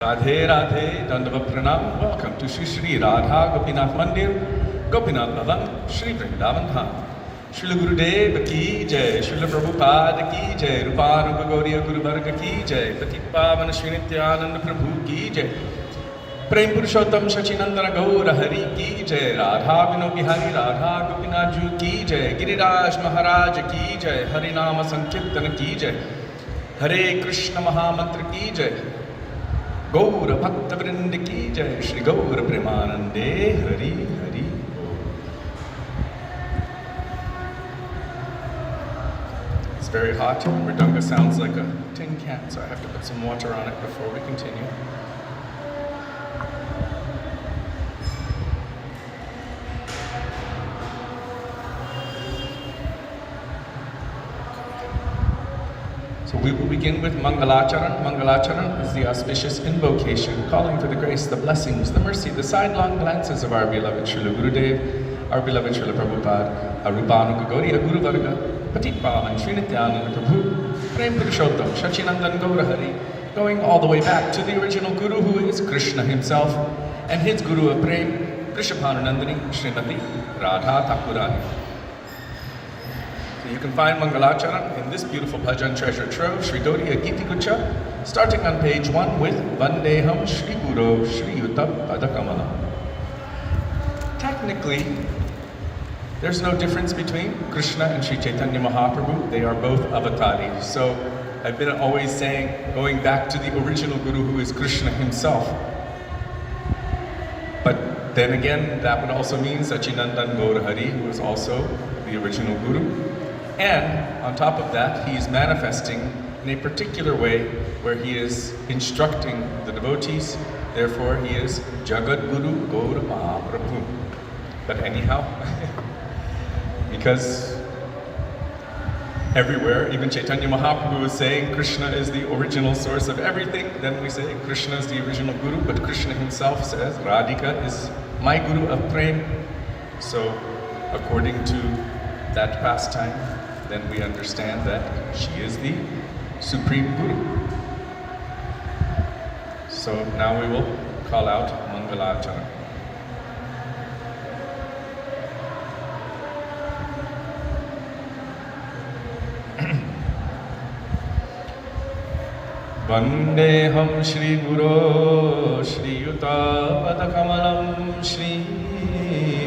Radhe Radhe, Dandavat Pranam. Welcome to Shri Shri Radha Gopinath Mandir, Gopinath Bhavan, Shri Vrindavan Dham. Srila Gurudev ki jai, Srila Prabhupada ki jai, Rupanuga Gauriya Guru Varga ki jai, Patit Pavan Shri Nityananda Prabhu ki jai, Prem Purushottam Shachinandana Gaura Hari ki jai, Radha Vino Bihari Radha Gopinath Ju ki jai, Giriraj Maharaj ki jai, Harinama Sankirtana ki jai, Hare Krishna Mahamantra ki jai, Gaura Bhakta Vrinda ki jai, Shri Gaura Premanande Hari Hari. It's very hot. Mridanga sounds like a tin can, so I have to put some water on it before we continue. So we will begin with Mangalacharan. Mangalacharan is the auspicious invocation, calling for the grace, the blessings, the mercy, the sidelong glances of our beloved Srila Gurudev, our beloved Srila Prabhupada, our Rupanuga Gauriya Guru Varga, Patit Pavan Shri Nityananda Prabhu, Prem Purushottam Shachinandan Gaura Hari, going all the way back to the original Guru, who is Krishna himself, and his Guru of Prem, Vrishabhananandini Srimati Radha Thakurani. You can find Mangalacharan in this beautiful bhajan treasure trove, Sri Dodiya Giti Gucha, starting on page 1 with Vandeham Shri Guru Shri Yuta Padakamala. Technically, there's no difference between Krishna and Sri Chaitanya Mahaprabhu. They are both avataris. So I've been always saying, going back to the original Guru, who is Krishna himself. But then again, that would also mean Sachinandan Gaurahari, who is also the original Guru. And on top of that, he is manifesting in a particular way where he is instructing the devotees. Therefore, he is Jagat Guru Gaura Mahaprabhu. But anyhow, because everywhere, even Chaitanya Mahaprabhu is saying Krishna is the original source of everything, then we say Krishna is the original Guru, but Krishna himself says Radhika is my Guru of Prem. So, according to that pastime, then we understand that she is the Supreme Guru. So now we will call out Mangalacharan. Vandeham Shri Guru Shri Yuta Padakamalam Shri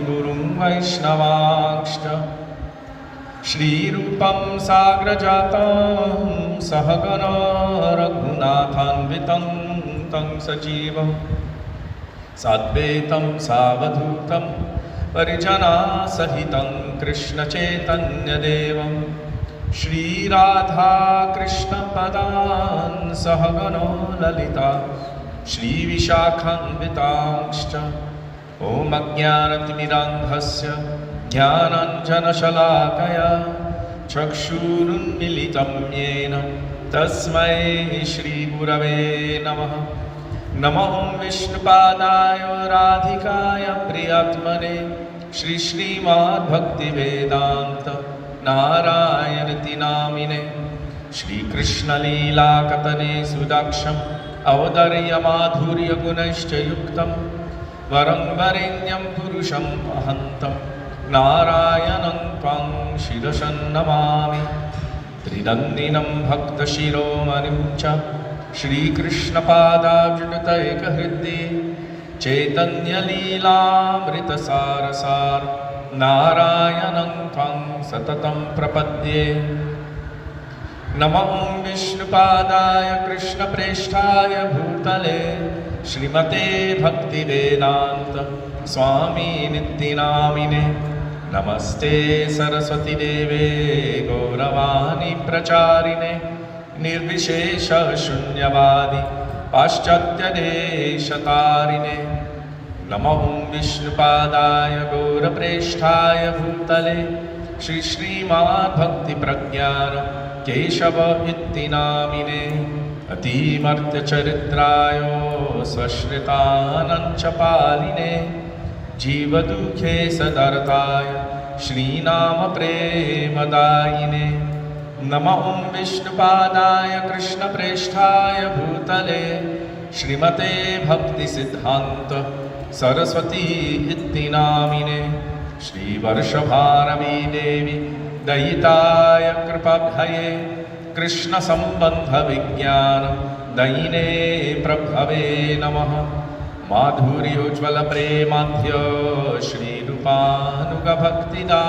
Gurum Vaishnavakshta Shri Rupam Sagrajatam Sahagana Raghunathanvitam Tang Sajivam Sadvetam Savadhutam Parijana Sahitam Krishna Chaitanya Devam Shri Radha Krishna Padan Sahagana Lalita Shri Vishakhanvitangscha Om Ajnanatimidandhasya Jnananjanashalakaya Chakshurunmilitam Yena Tasmai Shri Gurave Namaha Namo Vishnupadaya Radhikaya Priyatmane Shri Srimad Bhakti Vedanta Narayanati Namine Shri Krishna Leela Katane Sudaksham Avadarya Madhurya Gunaishcha Yuktam Varam Varenyam Purusham Ahantam Narayanam Tvang Shirashan Namami Tridandinam Bhakta Shiromanim Cha Shri Krishna Padabjudataika Hriddi Chaitanya Leela Mrita Sarasar Narayanam Tvang Satatam Prapadye Namam Vishnu Padaya Krishna Presthaya Bhutale Srimate Bhakti Vedanta Swami Nityanamine Namaste Saraswati Deve Gauravani Pracharine Nirvishesha Shunyavadi Paschatya Deshatarine Namahum Vishnupadaya Gaura Presthaya Bhutale Shri Srimad Bhakti Pragyana Keshava Ittinamine Atimartya Charitrayo Swashritanancha Paline Jiva Dukhe Sadartaya Shri Nama Premadayine Nama Om Vishnupadaya Krishna Presthaya Bhutale श्रीमते भक्ति सिद्धांत सरस्वती इति नामिने श्रीवर्षभारवी देवी दयिताय कृपाभये कृष्ण संबंध विज्ञान दयिने प्रभवे नमः। माधुर्योज्वल प्रेमाध्य श्रीरूपानुग भक्तिदा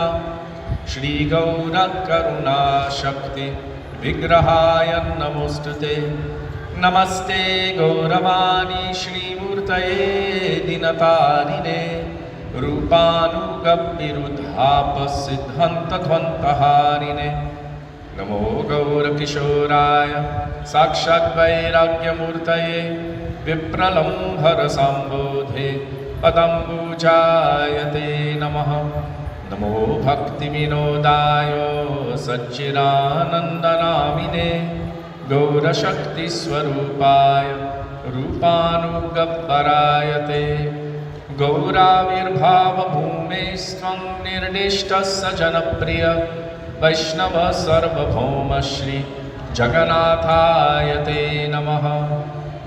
श्री गौर करुणा शक्ति विग्रहाय नमोस्तुते। नमस्ते गौरवाणी श्रीमूर्तये दिनतारिणे रूपानुगविरुद्धाप सिद्धान्तध्वन्तहारिणे। नमो गौरकिशोराय साक्षात् वैराग्यमूर्तये विप्रलम्भर सम्बोधे पदम्बुजायते नमः। नमो भक्तिविनोदाय सच्चिदानन्दनामिने गौरशक्तिस्वरूपाय रूपानुगव्वरायते। गौराविर्भावभूमेस्त्वं निर्दिष्टः स जनप्रिय वैष्णव सर्वभौम श्री जगन्नाथाय ते नमः।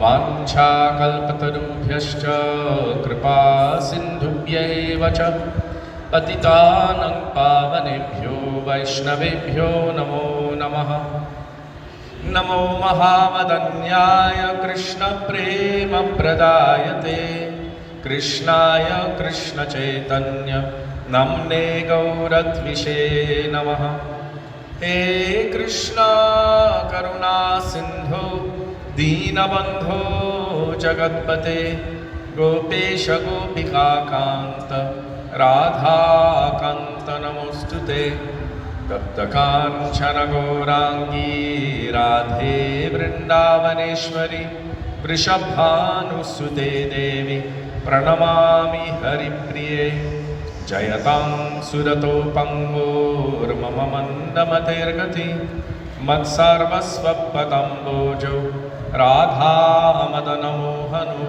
वाञ्छाकल्पतरुभ्यश्च कृपा सिन्धुभ्यैव च पतितानां पावनेभ्यो वैष्णवेभ्यो नमो नमः। नमो महावदन्याय कृष्णप्रेमप्रदायते कृष्णाय कृष्णचैतन्य नम्ने गौरद्विषे नमः। हे कृष्णा करुणा सिन्धो दीनबन्धो जगत्पते गोपेश गोपिकान्त राधाकान्त नमोऽस्तुते। तप्तकाञ्चन गौराङ्गी राधे वृन्दावनेश्वरी वृषभानुसुते देवी प्रणमामि हरिप्रिये। जयतां सुरतोपङ्गोर्मम मन्दमतिर्गति मत्सर्वस्वपदम्बोजो राधामदनमोहनो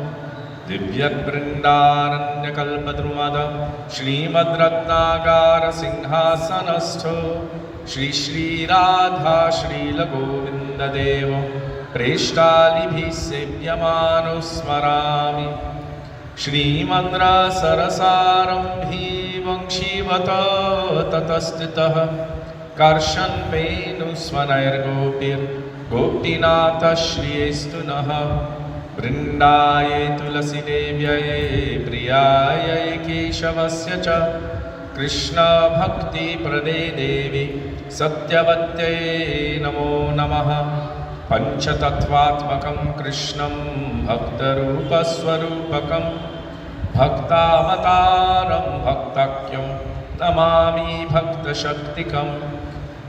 दिव्यवृन्दारण्यकल्पद्रुमद श्रीमद्रत्नागारसिंहासनस्थो श्री श्रीराधा श्रीलगोविन्ददेव प्रेष्टालिभिः सेव्यमानो स्मरामि। श्रीमद्रसरसारम्भी वंशीवत ततस्थितः कर्षन् वेणुस्वनैर्गोपीर्गोपीनाथः श्रियेस्तु नः। वृन्दायै तुलसीदेव्यै प्रियायै केशवस्य च कृष्णभक्तिप्रदे देवी सत्यवत्यै नमो नमः। पञ्चतत्त्वात्मकं कृष्णं भक्तरूपस्वरूपकं भक्तावतारं भक्तक्यं नमामि भक्तशक्तिकम्।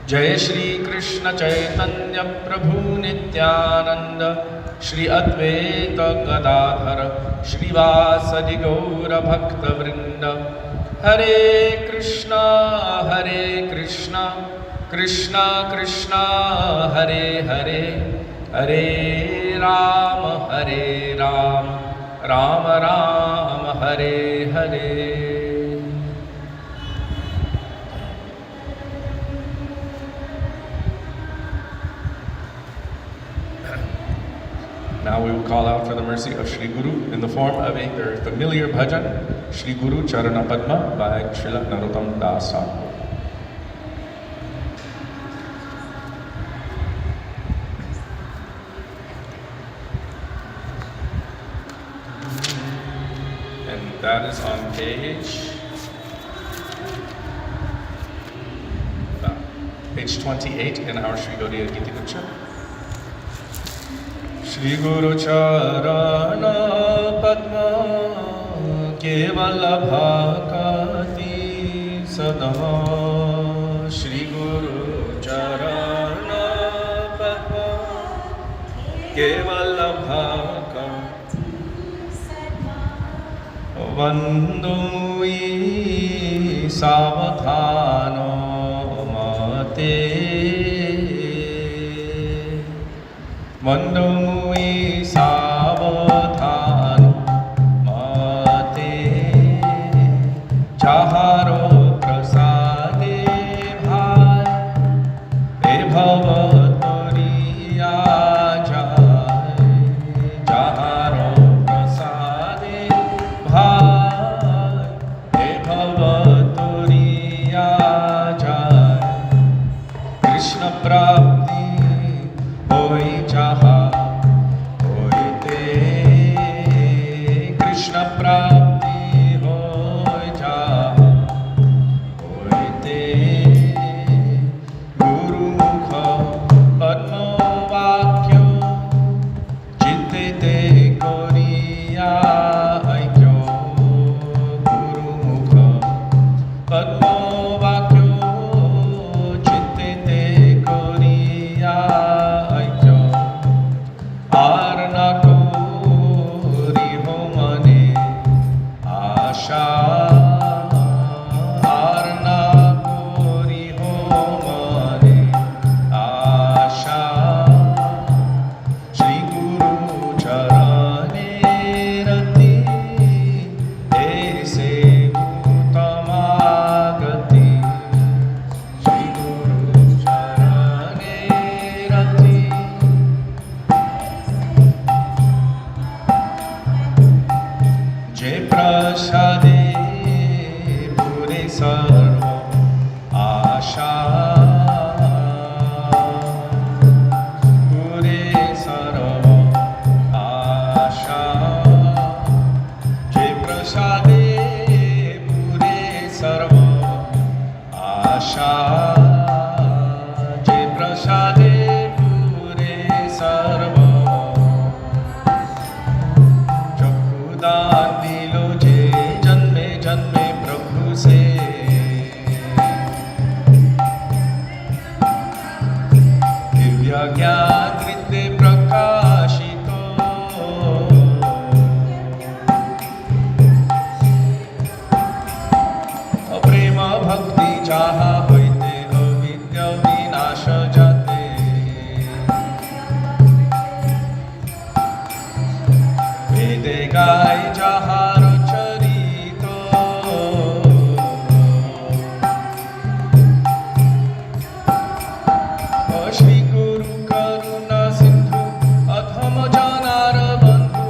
जय श्री कृष्ण चैतन्य प्रभु नित्यानंद श्री अद्वैत गदाधर श्रीवासदि गौर भक्तवृंद। हरे Krishna Krishna Krishna Hare Hare Hare Ram Ram Ram Hare Hare. Now we will call out for the mercy of Shri Guru in the form of a very familiar bhajan, Shri Guru Charana Padma by Srila Narottam Das Thakur. And that is on page 28 in our Shri Gaudiya Gita Gucha. Shri गुरु चरण पद्म केवल भाकति सदा। श्री गुरु चरण पद्म केवल भाकति वंदुई सावधान मते वंदुई सावधान मते चाहारो प्रसादे भाई हे भव तोरिया जाय चाहारो प्रसादे पूरे सर्व आशा पूरे सर्व आशा जे प्रसादे पूरे सर्व आशा जे प्रसादे पूरे सर्व दान दिलो जे जन्मे जन्मे प्रभु से दिव्य ज्ञान कृत्य प्रकाशितो प्रेम भक्ति जाहा होइते हो विद्या विनाश जाते वेदे गाय जाहार चरितो श्री गुरु करुणा सिंधु अधम जनार बंधु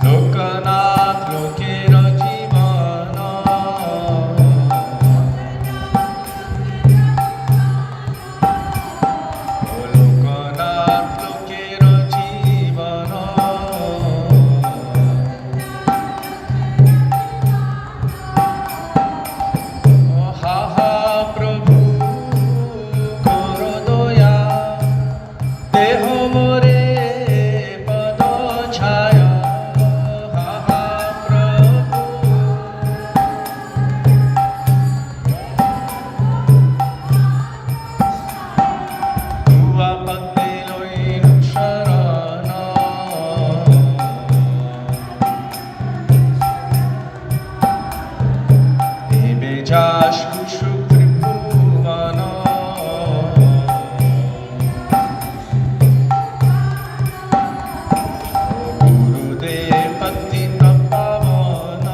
लोकनाथ लोकेर जीवन लोकनाथ लोकेर जीवन हा हा प्रभु कर दया देह मोरे पद छाया हा हा प्रभु तुआ पत्ते लोइनु शरण एबे जाशु त्रिभुवन गुरुदेव पतित पावन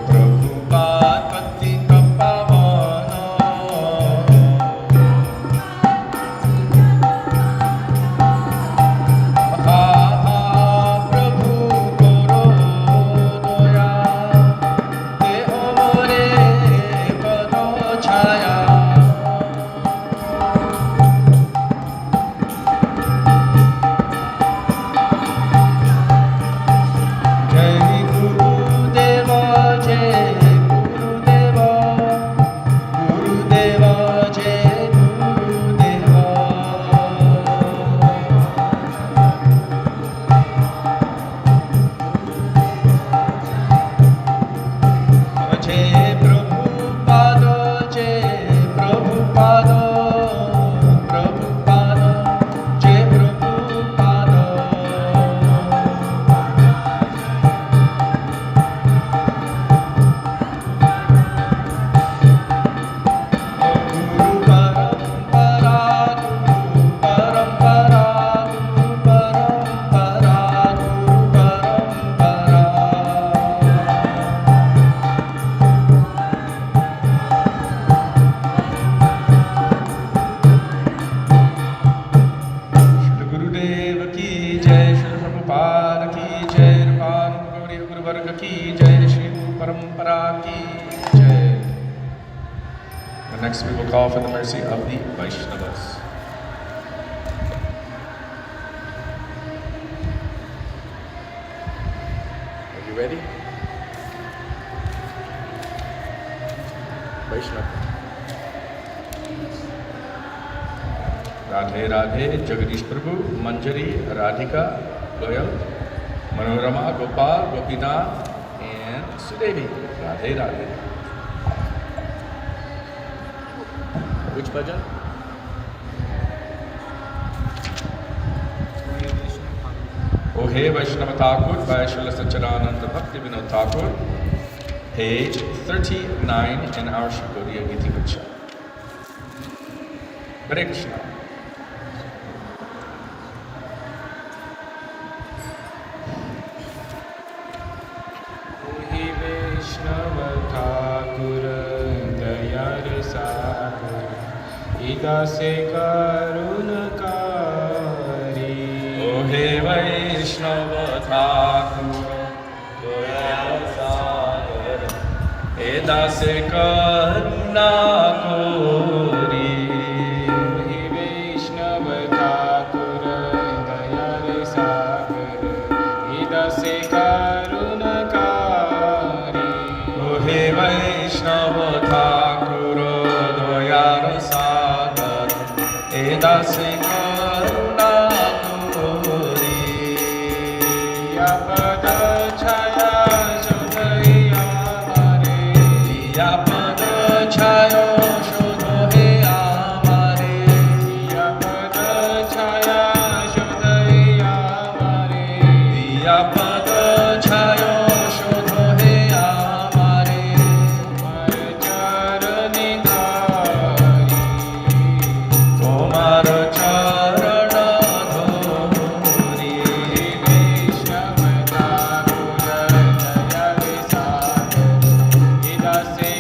प्रभुपाद पतित पावन हा हा प्रभु करो दया देह मोरे पद छाया जय गुरुदेव जय गुरुदेव गुरुदेव जय गुरुदेव जय प्रभुपाद जय प्रभुपाद प्रभुपाद जय प्रभुपाद गुरु परंपरा गुरु परंपरा गुरु परंपरा गुरु परंपरा श्री गुरुदेव की जय श्री प्रभुपाद की जय रूपान गौरी गुरुवर्ग की जय श्री गुरु परंपरा की जय Next we will call for the mercy of the Vaishnavas. Are you ready? Vaishnav. Radhe Radhe Jagdish Prabhu Manjari Radhika Goyal Manorama Gopal Gopinath and Sudevi. Radhe Radhe. Which bhajan? O Hey Vaishnava Thakur by Srila Satchidananda Bhakti Vinod Thakur, page 39 in our Shakodiya Giti Vacha. Hare Krishna. Vaishnava Thakur Dayar Sagar इदासे करुणकारी ओ हे वैष्णव ठाकुर दासे करुणा कोरी हे वैष्णव ठाकुर दयाल सागर हे दासे करुणकारी ओ हे वैष्णव ठाकुर दयाल सागर हे दासे करुणा कोरी या पद छाया छायो शोधो हे आमारे या पद छाया शोध आमारे या पद छायो शोधो हे आमारे तुम्हार चरणी धारी तुम्हार चरण धोरी वैष्णव ठाकुर दयाल सागर हे दासे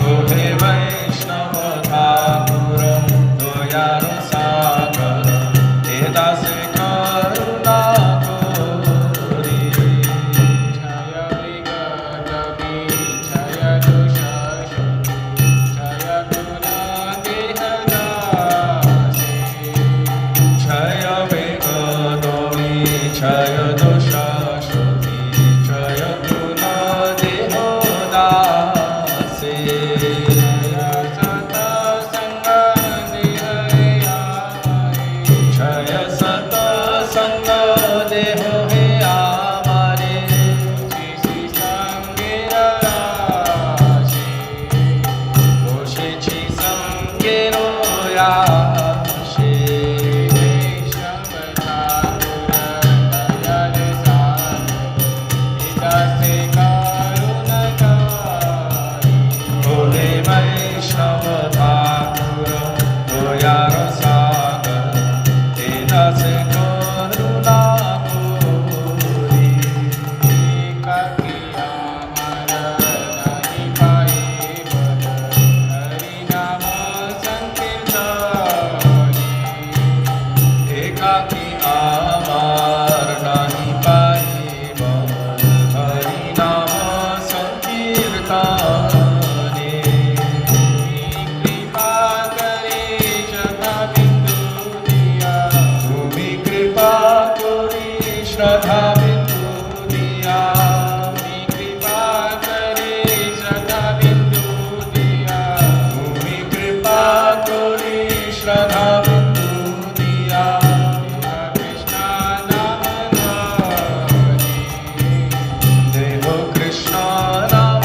ओ हे वैष्णव ठाकुर दयाल सागर हे दासे करुणा कोरी छाया विगत छाया दोषाशु छाया गुणा देहदासे क्षय वेगदोमी क्षय दोषाशुति क्षय गुणा देहोदासे क्षय सत संग देहो हे आमारे दोषेची संगेरो याशे ओ हे वैष्णव ठाकुर दयाल सागर हे दासे करुणा कोरी एकाकी आमार नाही पाई मन हरि नाम संकीर्तने भूमि कृपा करी श्रद्धा बिंदु दिया भूमि कृपा करी श्रद्धा बिंदु दिया देहो कृष्ण नाम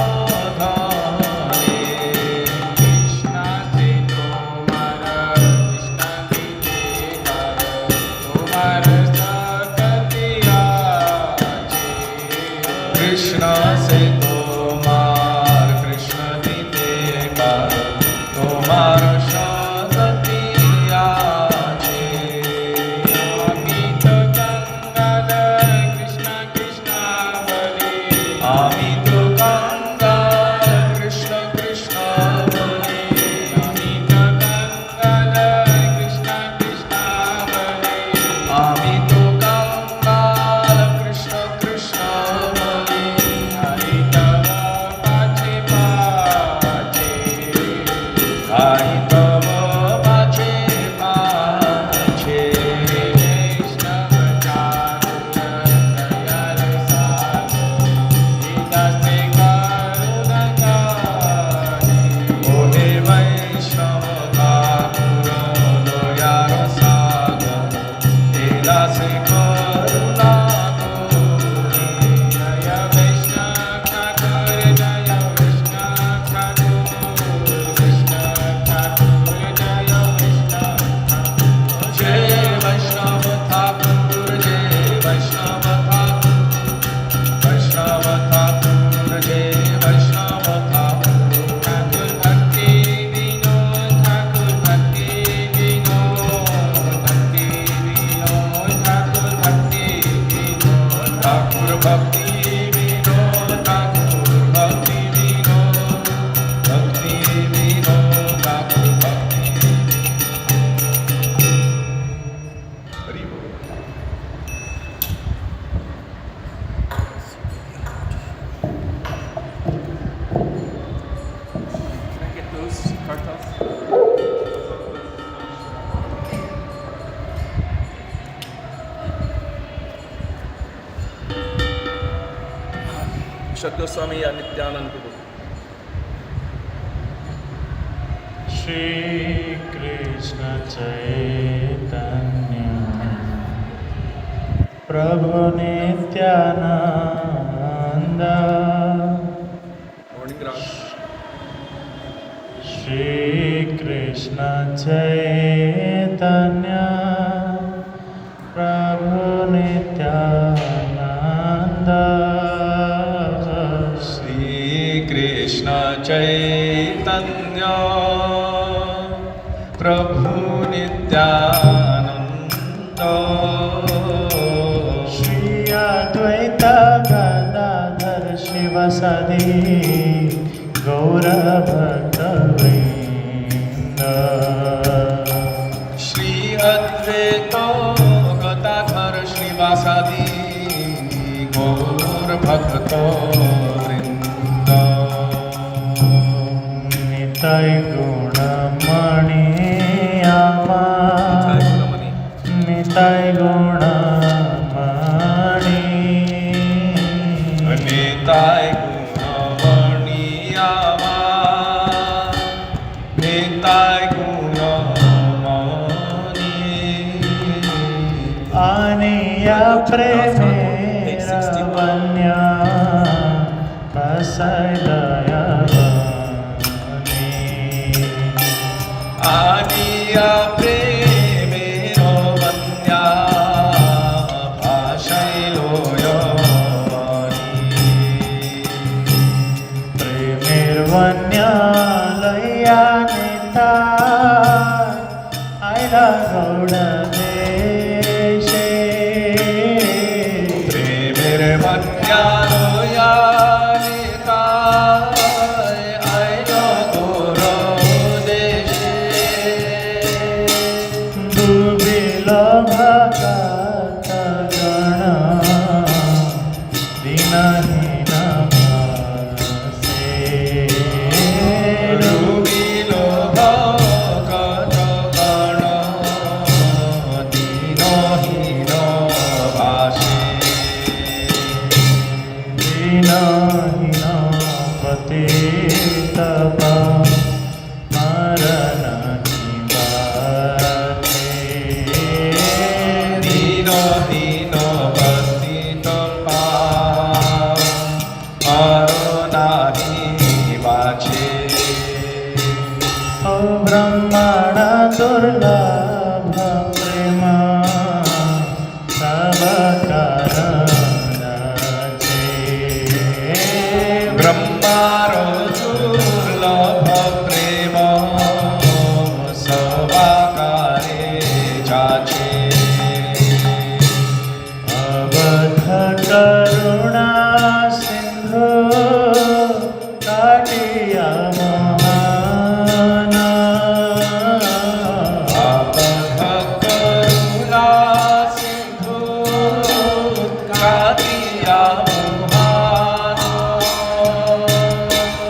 Shatgoswami या नित्यानंद प्रभु। Shri Krishna Chaitanya Prabhu Nityananda Morning Raj। Shri Krishna Chaitanya Prabhu Nityananda Shri Krishna Chaitanya Prabhu Nityananda Shri Advaita Gadadhar Shivasadi Gaura Bhakta Vrinda Shri Advaita Gadadhar Shivasadi Gaur Bhakta Vrinda Nitai Gunamani Ama Nitai Gunamani Nitai Gunamani Ama Nitai Gunamani Aniya Premera Vanya Pasailaya Aniya Premero Vanya Bhashailoya Premirvanya Laya Nita Aila Gauda Deshe Premirvanya Loya Nitai Aila Goro Deshe Dubila Bhakata Gana Dinahina Bhase Rubilo Bhakata Gana Dinohino Bhashe Dinahina Patita Maranaki Bhate Dinohino Patito Maronahi Vache O Brahmana Durlabha Prema Sabakara Brahmaro Durlabha Prema Savakare Jache Avadha Karuna Sindhu Katiya Mohana Abha Karuna Sindhu Katiya Mohana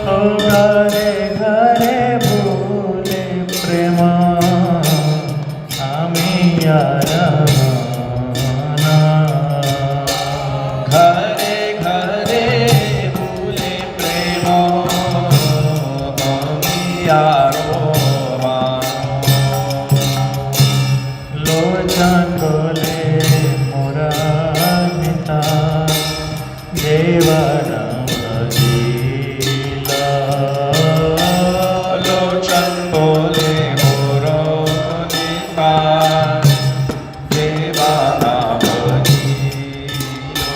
O Ghare Ghare Bhule Prema Amiyara Ghare Ghare Bhule Prema Amiyaro Lochan Bole Muranita Devanam Bhajila Lochan Bole Moro Nipa Devana Bhajilo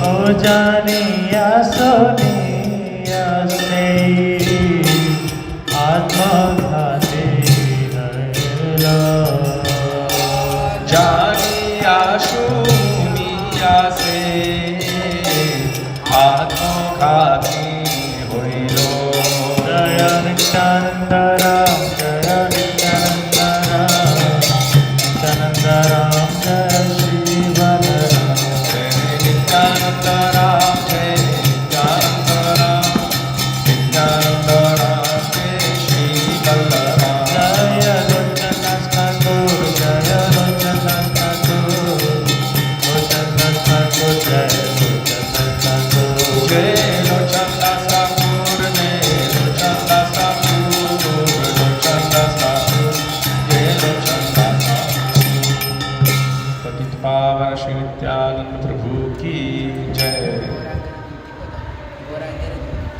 O Janiya Soniya Snei Atma Ghate Hara Janiya Shuniya Se Atmghati Hoilo Jaya Nityanandara Jaya Nityanandara Nityanandara Jaya Shri Balaram Nityanandara Nityanandara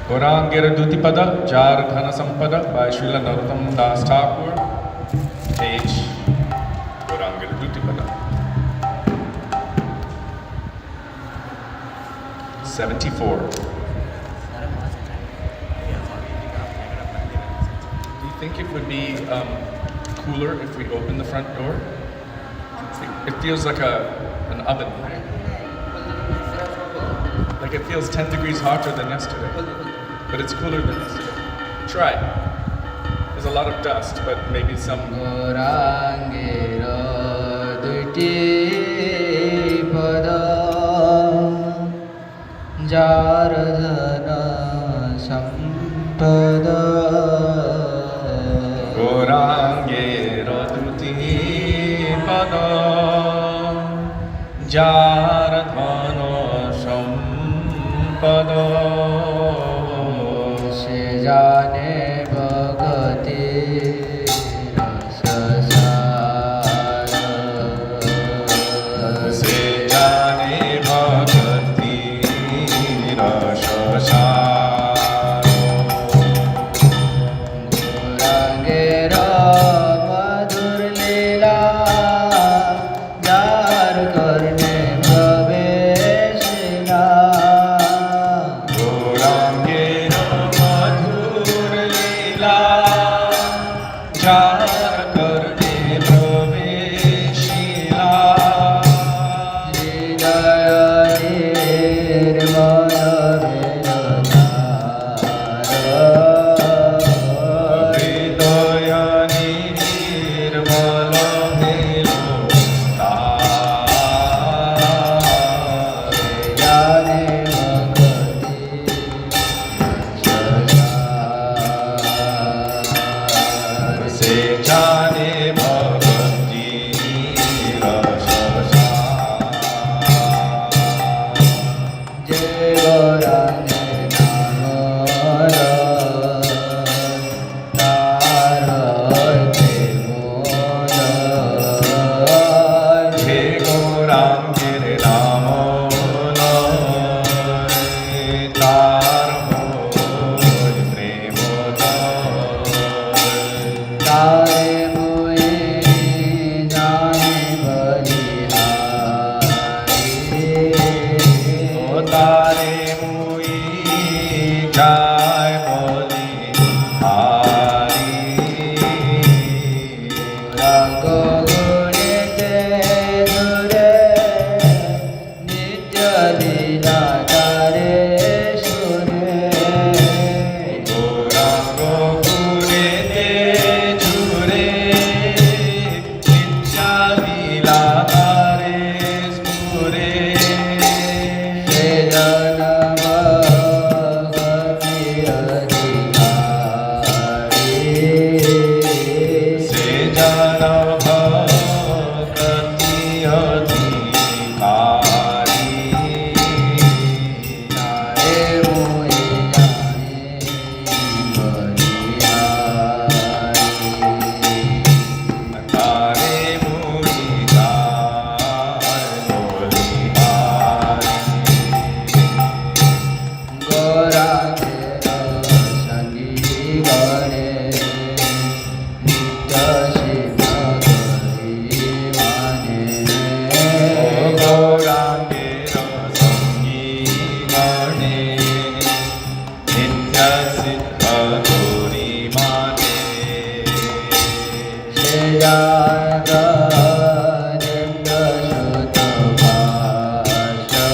Gaurangir Dutipada, Jar Ghana Sampada by Srila Narottam Das Thakur, page Gaurangir Dutipada. 74. Do you think it would be cooler if we open the front door? It feels like an oven. Like it feels 10 degrees hotter than yesterday, but it's cooler than yesterday. Try. There's a lot of dust, but maybe some. Gaurangera duti pada Jardhana sampada Gaurangera Duti Pada Jardhana Sampada Se jane bhagati rasa sara Se jane bhagati rasa sara Gaurangera madhur leela jar karne praveshna Gaurangera madhur leela jar karne praveshila Hridaya nirmala vedana Hridaya nirmala velota jane bhagati rasa Se jane bhagati rasa Jai Gauranga Namara Narate Moda He Gaurangir Namo Tar Moy Premota Tare Moe Jane Balihari Tare Mui Jai Boli Hari Rango Gunite Dure Nitya Lila Tare Sure Gauranga Gure Te Jure Nitya Lila Tare Spure Se jana bhagati adhikari Se jana bhagati adhikari Tare moe jane balihari Tare Mui Jai Bolihari Gaurangera sangi gare nitya shiva gari mane Gaurangera Sangi Gane Nitya Siddha Gauri Mane se jaga janda sutta bhasha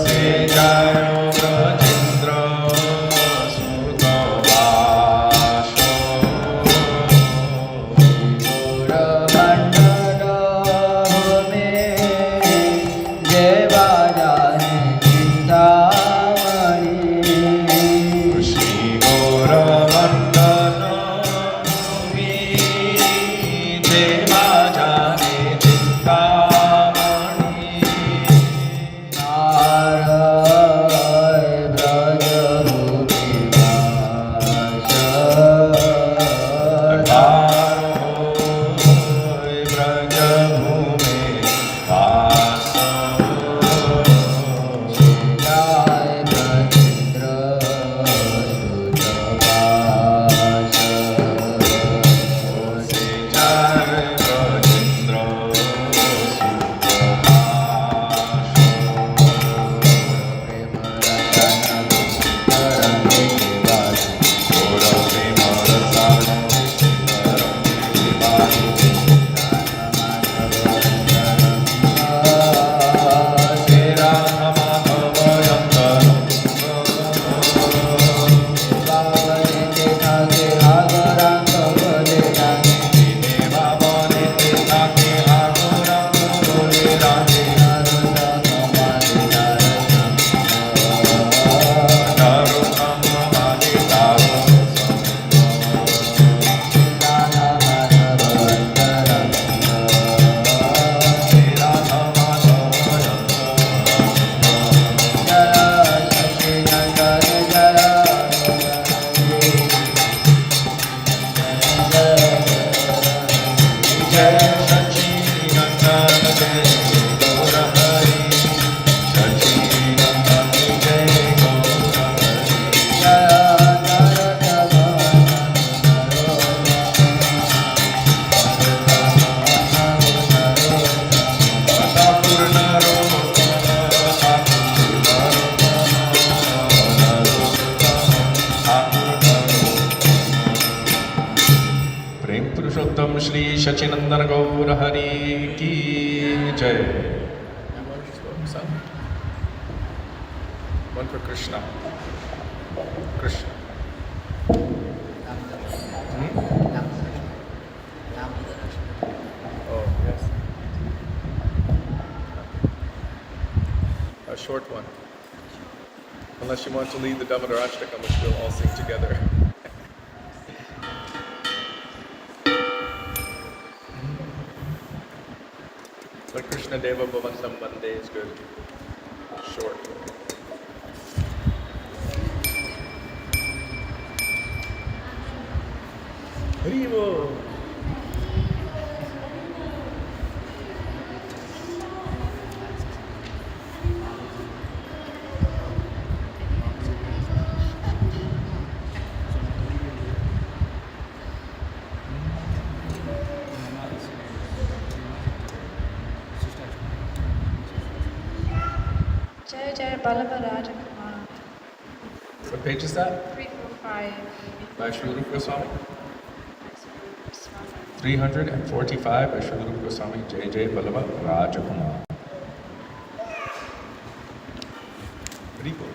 Se Jayo Brajendra Sutta Vasho Gaura mandala me jai bajane chintamani Shri Gaura Mandana Shri Shachinandana Gaura Hari Ki Jai. One for Krishna. Krishna. Oh, yes. A short one. Unless you want to lead the Damodar Ashtakam, which we'll all sing together. But Krishna Deva Bhavandam Bande is good. Short. Haribo! Jai Jai Ballabha Rajakumar. What page is that? 345. By Sri Rupa Goswami. 345 by Sri Rupa Goswami. Jai Jai Ballabha Rajakumar. Haribo.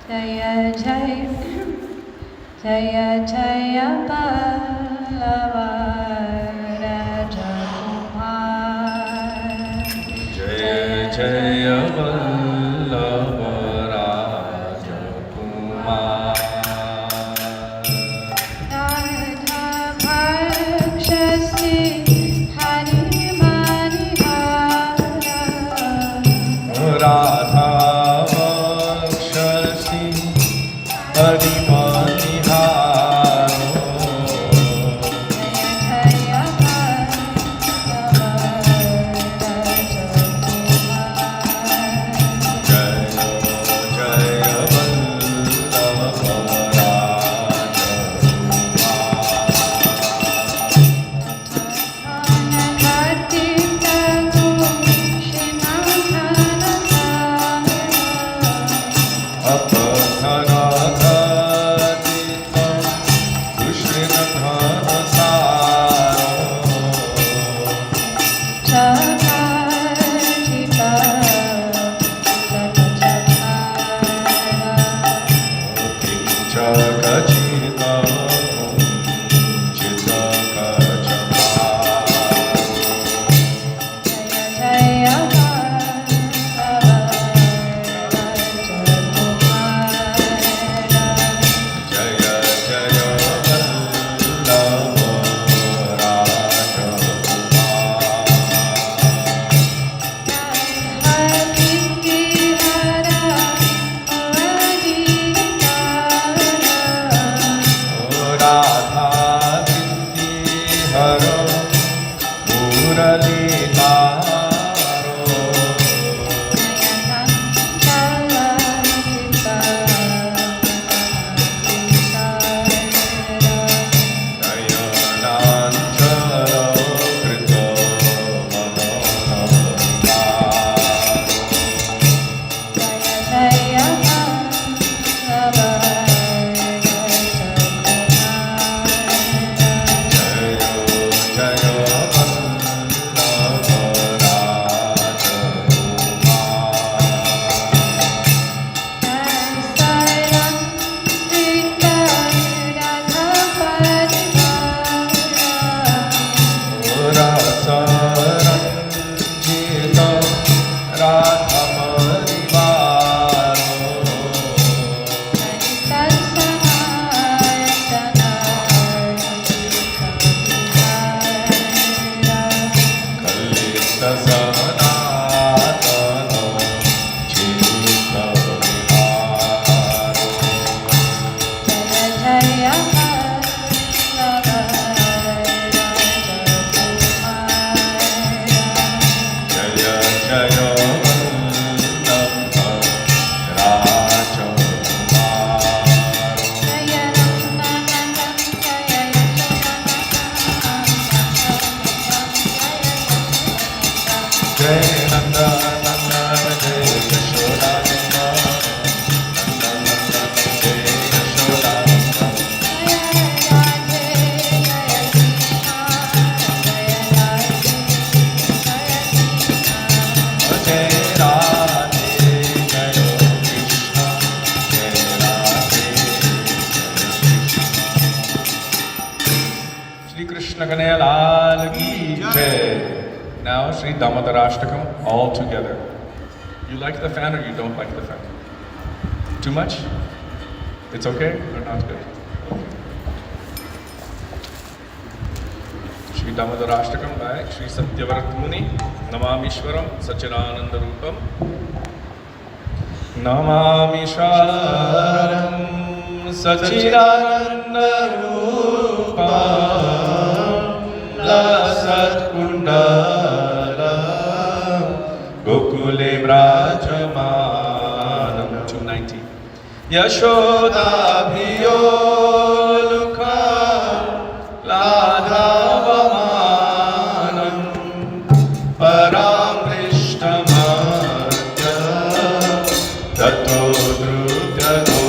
Jaya Jaya Jaya Jaya Ballabha Rajakumar. Jaya Jaya Vallabha Rajakumar. Radha Bhakshasi Hari Manihara. Radha Vakshasi Harimaniharo. Jaya Jaya Vallabha Jai Nanda Nanda Jai Yashoda Jai. Now Sri Damodarashtakam all together. You like the fan or you don't like the fan? Too much? It's okay or not good? Sri Damodarashtakam by Sri Satyavrat Muni. Namamishwaram Sachidananda Rupam. Namamishwaram Sachidananda Rupam. Lasat Kundala Gokule Brajamanam 290 Yashoda Bhiyolukha Ladhavamanam Paramrishtamadya Tato Drupyato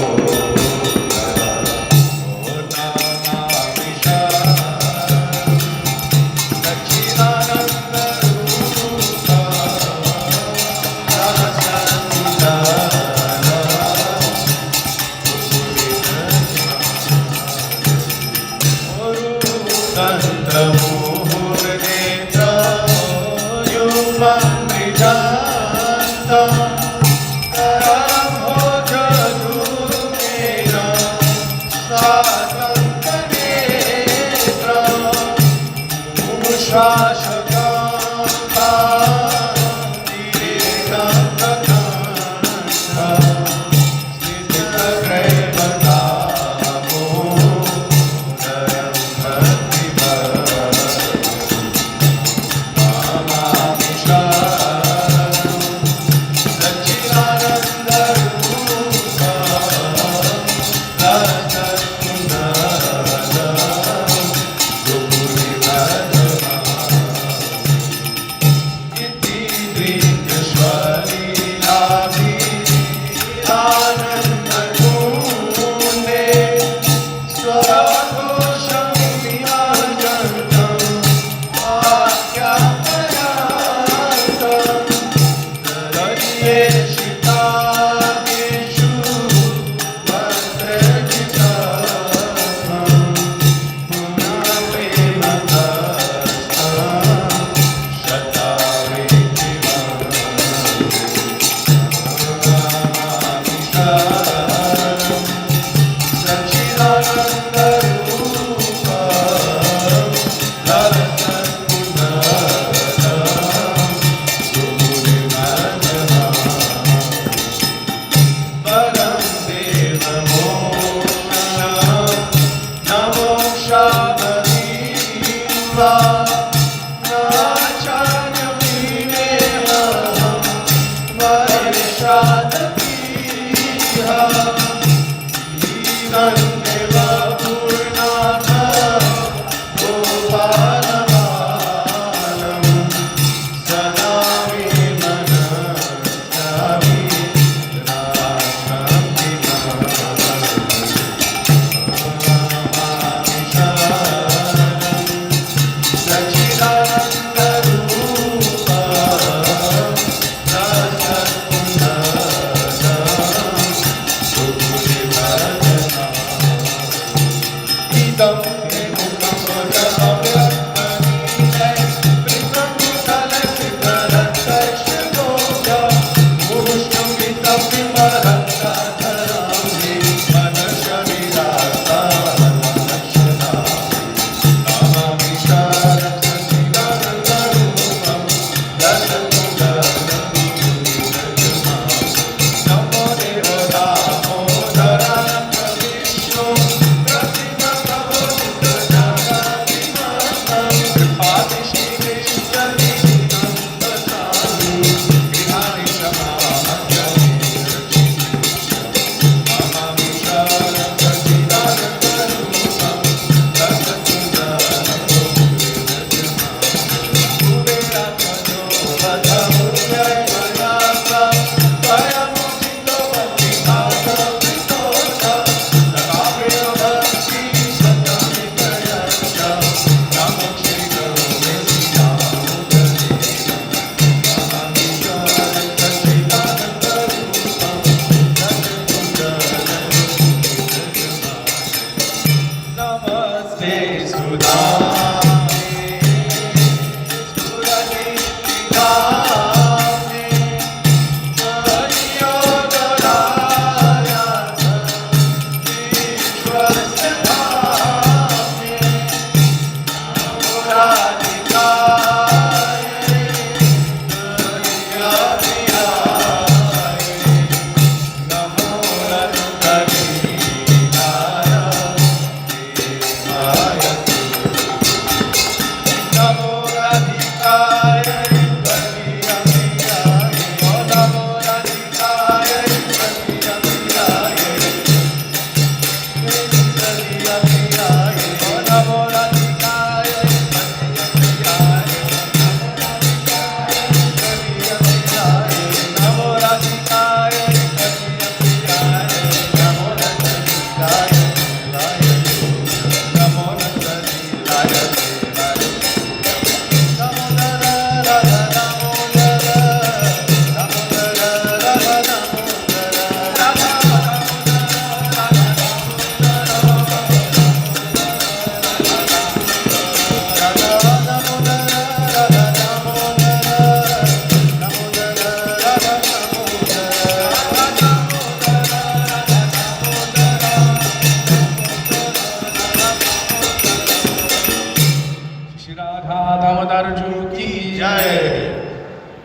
Damodar जू की जय।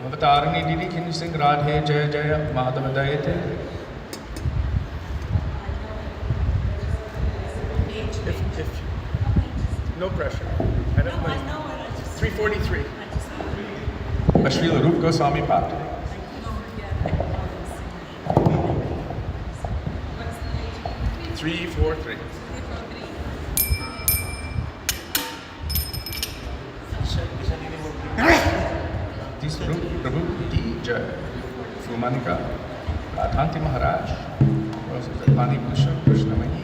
अवतारिणी दीदी खिन सिंह राधे जय जय Madhav दयते। If no pressure. I don't mind. 343. Srila Rup Goswami Pat. 343. This Prabhu ki jai. Fumanika. Radhanti Maharaj. Pani Bhusha Krishnamani.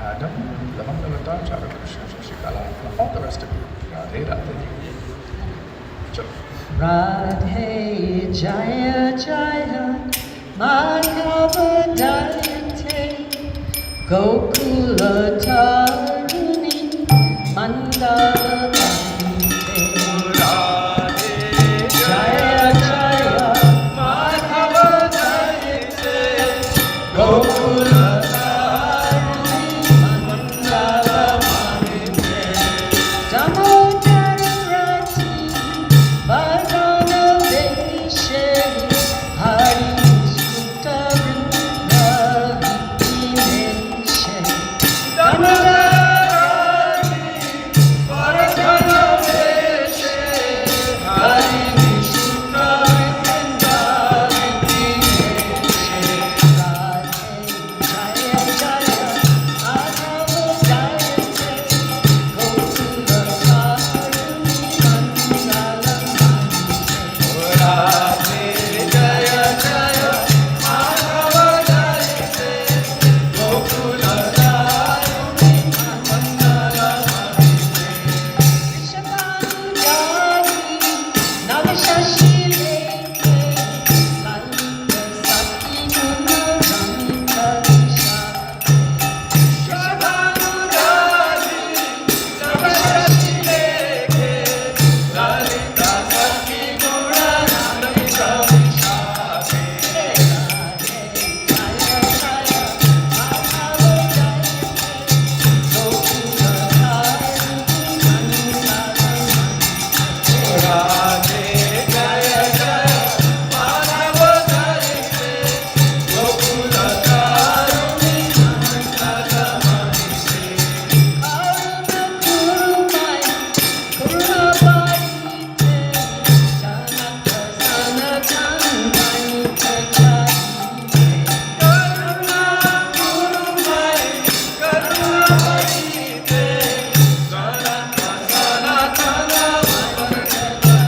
Adam, Lamangalata, Chara Krishna, Shashikala, all the rest of you. Radhe Radhe. Chalo. Radhe Jaya Jaya Madhava Dayate Gokula Taruni Mandala Bhante. Radhe Jaya Jaya Madhava Dayate Gokula Taruni Mandala Bhante. Damodara Rati Vardhana Veshe Hari Sutta Vrinda Vipineshe. Damodara Rati Vardhana Veshe Hari Sutta Vrinda Vipineshe. Radhe Jaya Jaya Madhava Dayate Gokula Taruni Mandala Bhante. Radhe Jaya Jaya Madhava Dayate Gokula Taruni Mandala Bhante. Vishabhanujani Navashashi Lekhe Lalita Sakhi Guna Ranga Vishakhe. Vishabhanujani Navashashi Lekhe Lalita Sakhi Guna Ranga Vishakhe. Radhe Jaya Jaya Madhava Dayate Gokula Taruni Mandala Bhante. Radhe Jaya Jaya Madhava Dayate Gokula Taruni Mandala Bhante. Karuna Kurumai Janaka Sanatan Vaikuntha Chari. Karuna Kurumai Janaka Sanatan Vaikuntha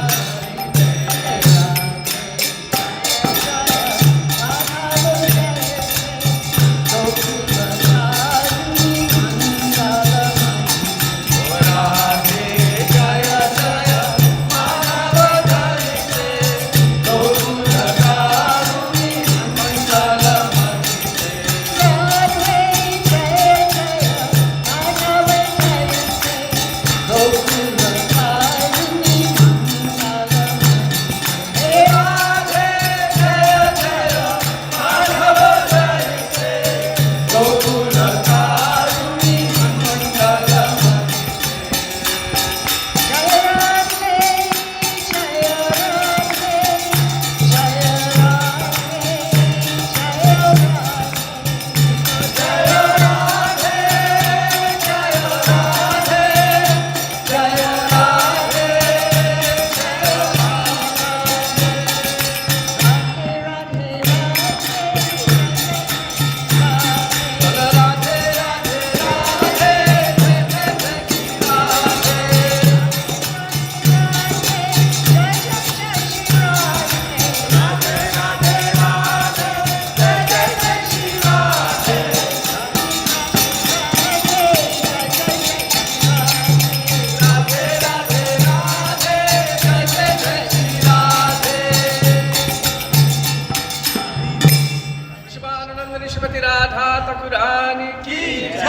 Shrimati Radha तकुरानी की जय।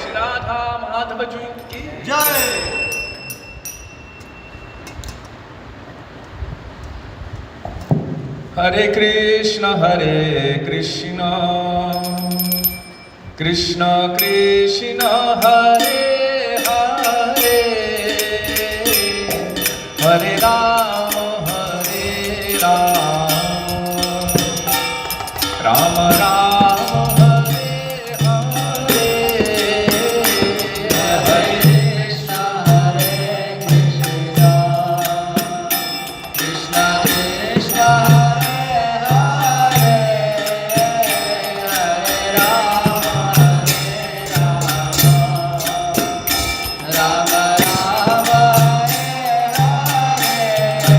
श्री राधा माधव जी की जय। हरे Krishna Krishna Krishna Hare Hare Hare Ram, Rama Rama, Hare Hare, Hare Krishna, Hare Krishna, Krishna Krishna, Hare Hare, Hare Rama, Rama Rama, Hare Hare.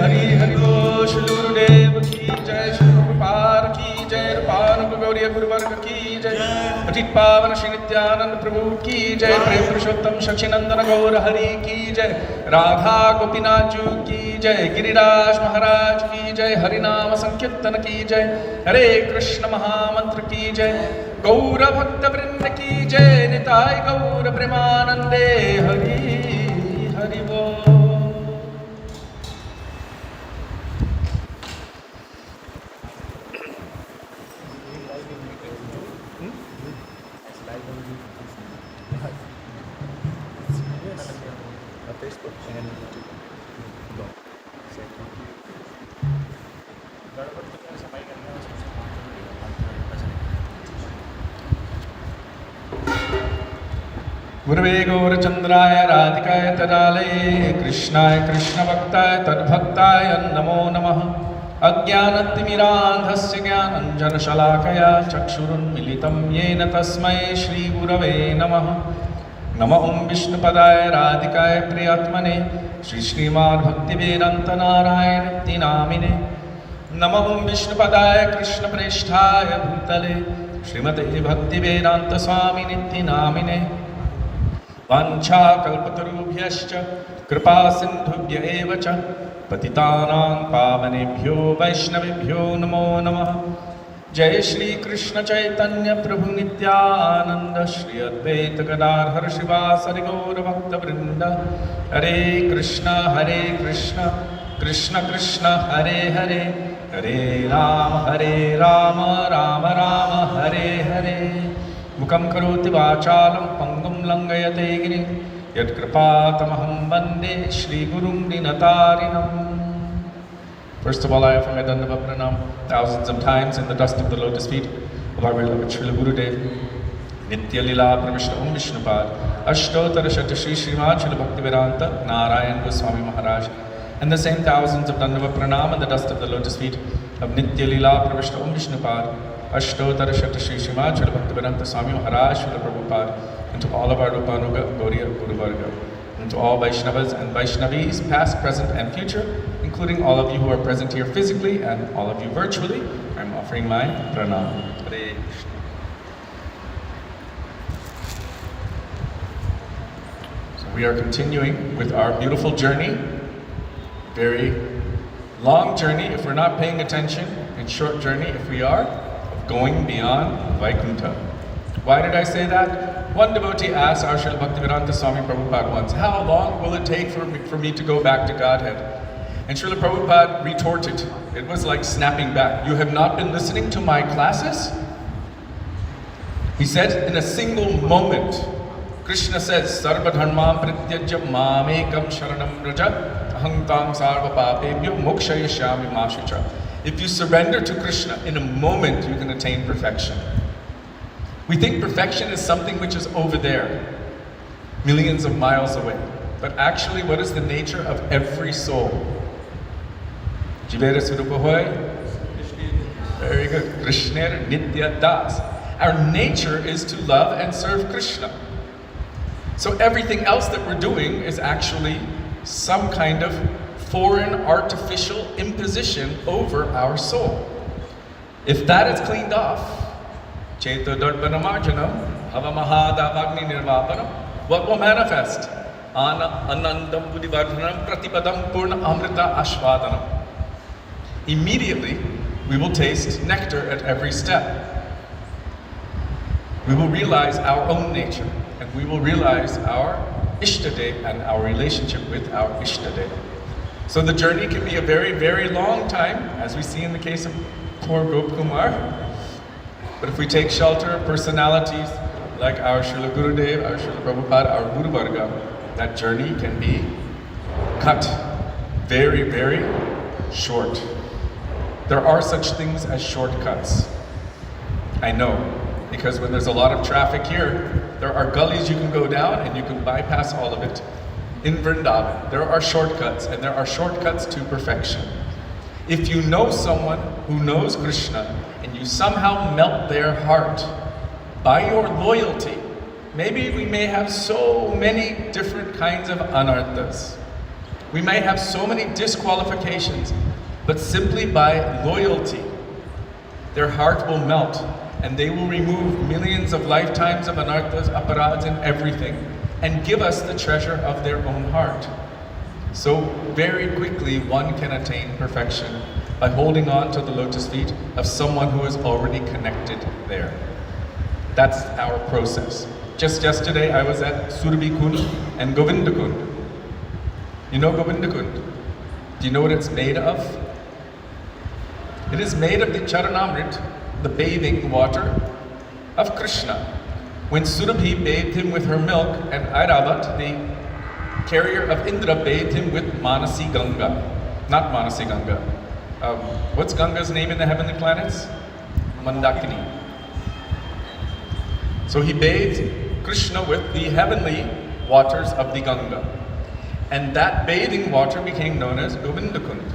Hari Hari बोल श्री गुरुदेव की जय श्री प्रभुपाद की जय रूपानुग गौरी गुरुवर्ग की जय पतित पावन श्री नित्यानंद प्रभु की जय प्रेम पुरुषोत्तम शक्षिनंदन गौर हरि की जय राधा गोपीनाथ जी की जय गिरिराज महाराज की जय हरिनाम संकीर्तन की जय हरे कृष्ण महामंत्र की जय गौर भक्त वृंद की जय निताय गौर प्रेमानंदे हरि हरि बोल. गुरवे गौरचंद्राय राधिकाय तदालये कृष्णाय कृष्णभक्ताय तद्भक्ताय नमो नमः. अज्ञानतिमिरान्धस्य ज्ञानञ्जनशलाकया चक्षुरुन्मिलितं येन तस्मै श्रीगुरवे नमः. नमो ॐ विष्णुपदाय राधिकाय प्रियात्मने श्रीश्रीमद्भक्तिवेदान्तनारायणनित्यनामिने. नमो ॐ विष्णुपदाय कृष्णप्रेष्ठाय भूतले श्रीमते भक्तिवेदान्तस्वामिनित्यनामिने. वाञ्छाकल्पतरुभ्यश्च कृपासिन्धुभ्य एव च पतितानां पावनेभ्यो वैष्णवेभ्यो नमो नमः. जय श्री कृष्ण चैतन्य प्रभु नित्यानंद श्री अद्वैत गदाधर श्रीवासरि गौर भक्तवृंद. हरे कृष्ण कृष्ण कृष्ण हरे हरे हरे राम राम राम हरे हरे. मुखं करोति वाचालं पंगुं लंघयते गिरिं यत्कृपातमहं वन्दे श्रीगुरुं दीनतारिणम्. First of all, I offer my Dandava Pranam thousands of times in the dust of the lotus feet of our beloved Srila Gurudev. Nitya Lila Pravishna Om Vishnupad Ashtotara Shata Shri Srimad Srila Bhaktivedanta Narayan Goswami Maharaj. And the same thousands of Dandava Pranam in the dust of the lotus feet of Nitya Lila Pravishna Om Vishnupad Ashtotara Shata Shri Srimad Srila Bhaktivedanta Swami Maharaj Srila Prabhupada, and to all of our Rupanuga Gauriya Guru Varga, and to all Vaishnavas and Vaishnavis, past, present, and future, including all of you who are present here physically and all of you virtually, I'm offering my pranam. Hare Krishna. So we are continuing with our beautiful journey, very long journey if we're not paying attention, and short journey if we are, of going beyond Vaikuntha. Why did I say that? One devotee asked our Srila Bhaktivedanta Swami Prabhupada once, how long will it take for me to go back to Godhead? And Srila Prabhupada retorted. It was like snapping back. You have not been listening to my classes? He said, in a single moment, Krishna says, Sarva dharmam pratyajya mamekam sharanam raja aham tam sarva papebhyo mokshayashyami mashucha. If you surrender to Krishna, in a moment you can attain perfection. We think perfection is something which is over there, millions of miles away. But actually, what is the nature of every soul? Jivera Swarupa Hoy? Very good. Krishna Nitya Das. Our nature is to love and serve Krishna. So everything else that we're doing is actually some kind of foreign artificial imposition over our soul. If that is cleaned off, Cheto Darpanamarjanam, Havamahadavagni Nirvapanam, what will manifest? Anandam Buddhivardhanam Pratipadam Purna Amrita Ashvadanam. Immediately, we will taste nectar at every step. We will realize our own nature, and we will realize our Ishtadev and our relationship with our Ishtadev. So the journey can be a very, very long time, as we see in the case of poor Gop Kumar. But if we take shelter of personalities like our Srila Gurudev, our Srila Prabhupada, our Guru Varga, that journey can be cut very, very short. There are such things as shortcuts. I know, because when there's a lot of traffic here, there are gullies you can go down and you can bypass all of it. In Vrindavan, there are shortcuts, and there are shortcuts to perfection. If you know someone who knows Krishna, and you somehow melt their heart by your loyalty, maybe we may have so many different kinds of anarthas. We may have so many disqualifications, but simply by loyalty, their heart will melt and they will remove millions of lifetimes of anarthas, aparads, and everything, and give us the treasure of their own heart. So very quickly one can attain perfection by holding on to the lotus feet of someone who is already connected there. That's our process. Just yesterday I was at Surabhi Kund and Govinda Kund. You know Govinda Kund? Do you know what it's made of? It is made of the Charanamrit, the bathing water of Krishna. When Surabhi bathed him with her milk and Airavat, the carrier of Indra, bathed him with Manasi Ganga. Not Manasi Ganga. What's Ganga's name in the heavenly planets? Mandakini. So he bathed Krishna with the heavenly waters of the Ganga. And that bathing water became known as Govinda Kund.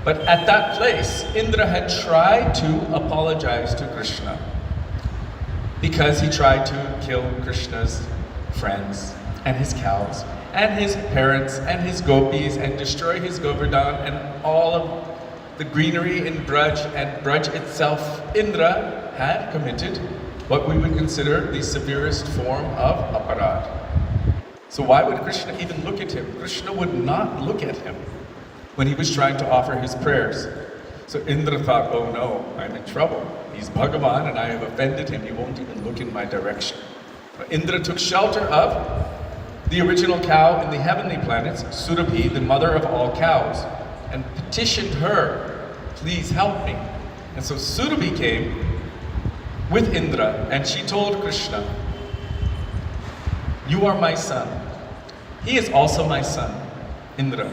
But at that place, Indra had tried to apologize to Krishna because he tried to kill Krishna's friends and his cows and his parents and his gopis and destroy his Govardhan and all of the greenery in Braj and Braj itself. Indra had committed what we would consider the severest form of aparad. So why would Krishna even look at him? Krishna would not look at him when he was trying to offer his prayers. So Indra thought, oh no, I'm in trouble. He's Bhagavan and I have offended him. He won't even look in my direction. But Indra took shelter of the original cow in the heavenly planets, Surabhi, the mother of all cows, and petitioned her, please help me. And so Surabhi came with Indra and she told Krishna, you are my son. He is also my son, Indra.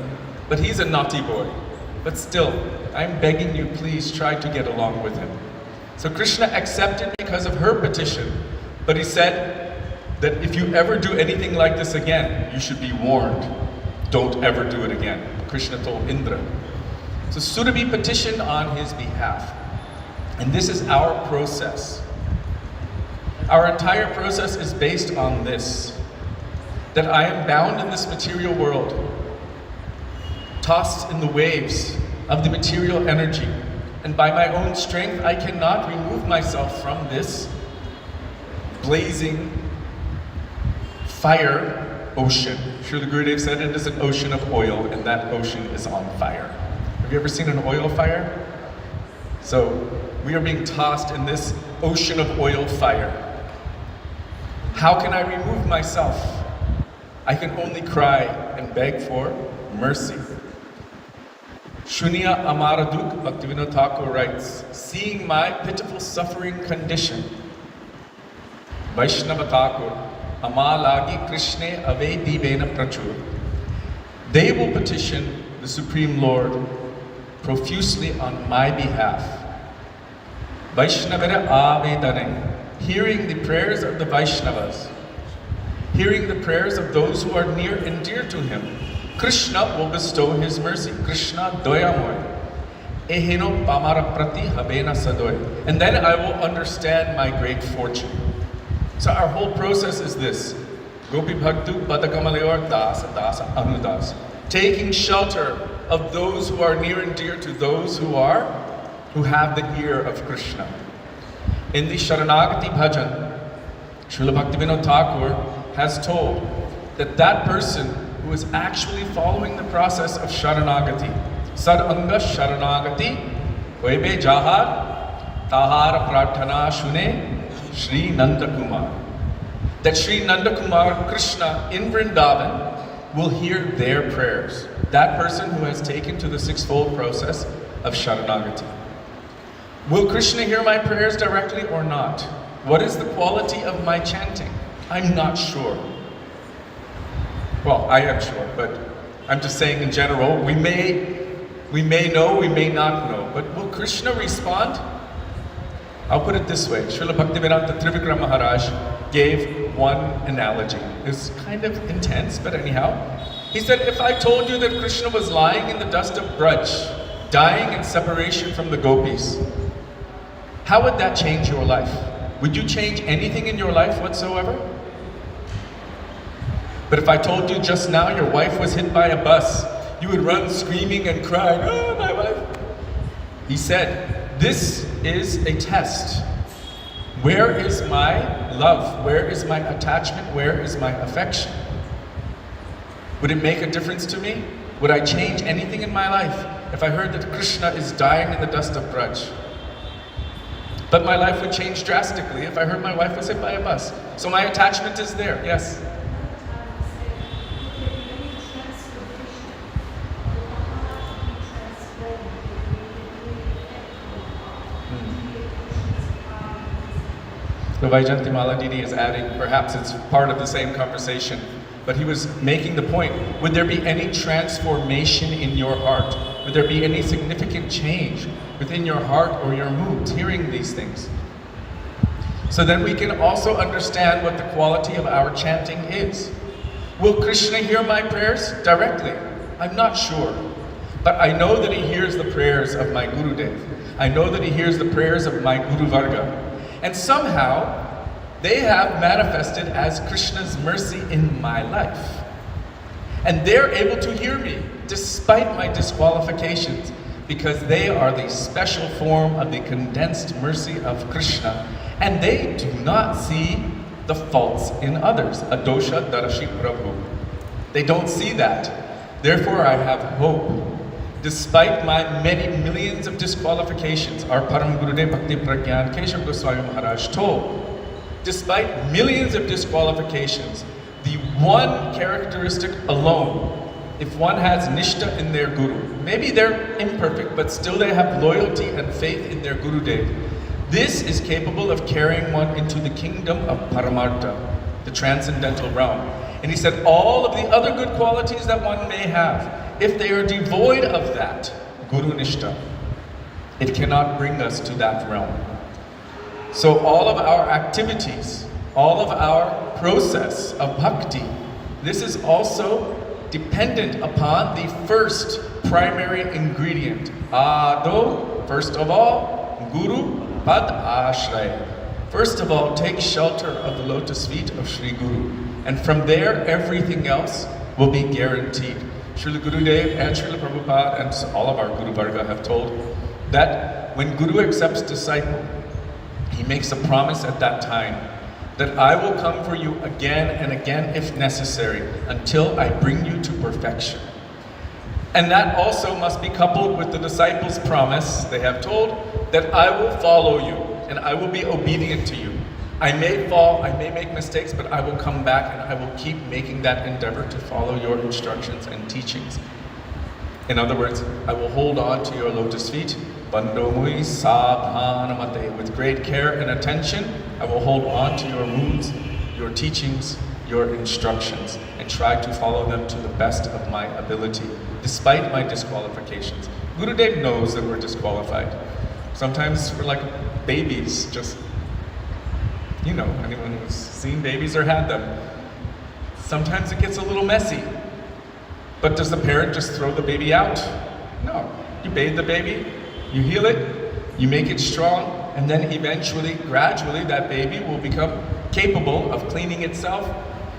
But he's a naughty boy. But still, I'm begging you, please try to get along with him. So Krishna accepted because of her petition, but he said that if you ever do anything like this again, you should be warned. Don't ever do it again. Krishna told Indra. So Surabhi petitioned on his behalf. And this is our process. Our entire process is based on this, that I am bound in this material world, tossed in the waves of the material energy, and by my own strength I cannot remove myself from this blazing fire ocean. Srila Gurudev said it is an ocean of oil and that ocean is on fire. Have you ever seen an oil fire? So we are being tossed in this ocean of oil fire. How can I remove myself? I can only cry and beg for mercy. Shunya Amara Duk, Bhaktivinoda Thakur writes, seeing my pitiful suffering condition, Vaishnava Thakur, Amalagi Krishne Ave Divena Prachur. They will petition the Supreme Lord profusely on my behalf. Vaishnavara Avedane, hearing the prayers of the Vaishnavas, hearing the prayers of those who are near and dear to him, Krishna will bestow his mercy. Krishna doyamoy. Eheno pamara prati habena sadoy. And then I will understand my great fortune. So our whole process is this. Gopi Bhaktu Padakamalayur Dasa Dasa Anudas. Taking shelter of those who are near and dear to those who have the ear of Krishna. In the Sharanagati Bhajan, Srila Bhaktivinoda Thakur has told that that person who is actually following the process of Sharanagati, Sadanga Sharanagati, Oibe Jahar, Tahara Prarthana Shune, Sri Nanda Kumar. That Sri Nanda Kumar, Krishna in Vrindavan, will hear their prayers. That person who has taken to the sixfold process of Sharanagati. Will Krishna hear my prayers directly or not? What is the quality of my chanting? I'm not sure. Well, I am sure, but I'm just saying in general, we may know, we may not know, but will Krishna respond? I'll put it this way. Srila Bhaktivedanta Trivikram Maharaj gave one analogy. It's kind of intense, but anyhow. He said, if I told you that Krishna was lying in the dust of Braj, dying in separation from the gopis, how would that change your life? Would you change anything in your life whatsoever? But if I told you just now your wife was hit by a bus, you would run screaming and crying, "Oh, my wife." He said, this is a test. Where is my love? Where is my attachment? Where is my affection? Would it make a difference to me? Would I change anything in my life if I heard that Krishna is dying in the dust of Braj? But my life would change drastically if I heard my wife was hit by a bus. So my attachment is there, yes. So Vaijantimala Didi is adding, perhaps it's part of the same conversation, but he was making the point, would there be any transformation in your heart? Would there be any significant change within your heart or your moods hearing these things? So then we can also understand what the quality of our chanting is. Will Krishna hear my prayers directly? I'm not sure. But I know that he hears the prayers of my Gurudev. I know that he hears the prayers of my Guru Varga. And somehow, they have manifested as Krishna's mercy in my life. And they're able to hear me, despite my disqualifications, because they are the special form of the condensed mercy of Krishna, and they do not see the faults in others. Adosha Darashi Prabhu. They don't see that. Therefore, I have hope. Despite my many millions of disqualifications, our Param Gurudev Bhakti Pragyan Keshav Goswami Maharaj told, despite millions of disqualifications, the one characteristic alone, if one has nishta in their guru, maybe they're imperfect, but still they have loyalty and faith in their Gurudev, this is capable of carrying one into the kingdom of Paramartha, the transcendental realm. And he said all of the other good qualities that one may have, if they are devoid of that Guru Nishta, it cannot bring us to that realm. So all of our activities, all of our process of bhakti, this is also dependent upon the first primary ingredient. Ado, first of all, Guru Pad Ashraya. First of all, take shelter of the lotus feet of Sri Guru. And from there, everything else will be guaranteed. Srila Gurudev and Srila Prabhupada and all of our Guru Varga have told that when Guru accepts disciple, he makes a promise at that time that I will come for you again and again if necessary until I bring you to perfection. And that also must be coupled with the disciples' promise, they have told, that I will follow you and I will be obedient to you. I may fall, I may make mistakes, but I will come back and I will keep making that endeavor to follow your instructions and teachings. In other words, I will hold on to your lotus feet, Bandomui Sabhanamate, with great care and attention. I will hold on to your moods, your teachings, your instructions, and try to follow them to the best of my ability, despite my disqualifications. Gurudev knows that we're disqualified. Sometimes we're like babies, just, you know, anyone who's seen babies or had them. Sometimes it gets a little messy. But does the parent just throw the baby out? No. You bathe the baby, you heal it, you make it strong, and then eventually, gradually, that baby will become capable of cleaning itself,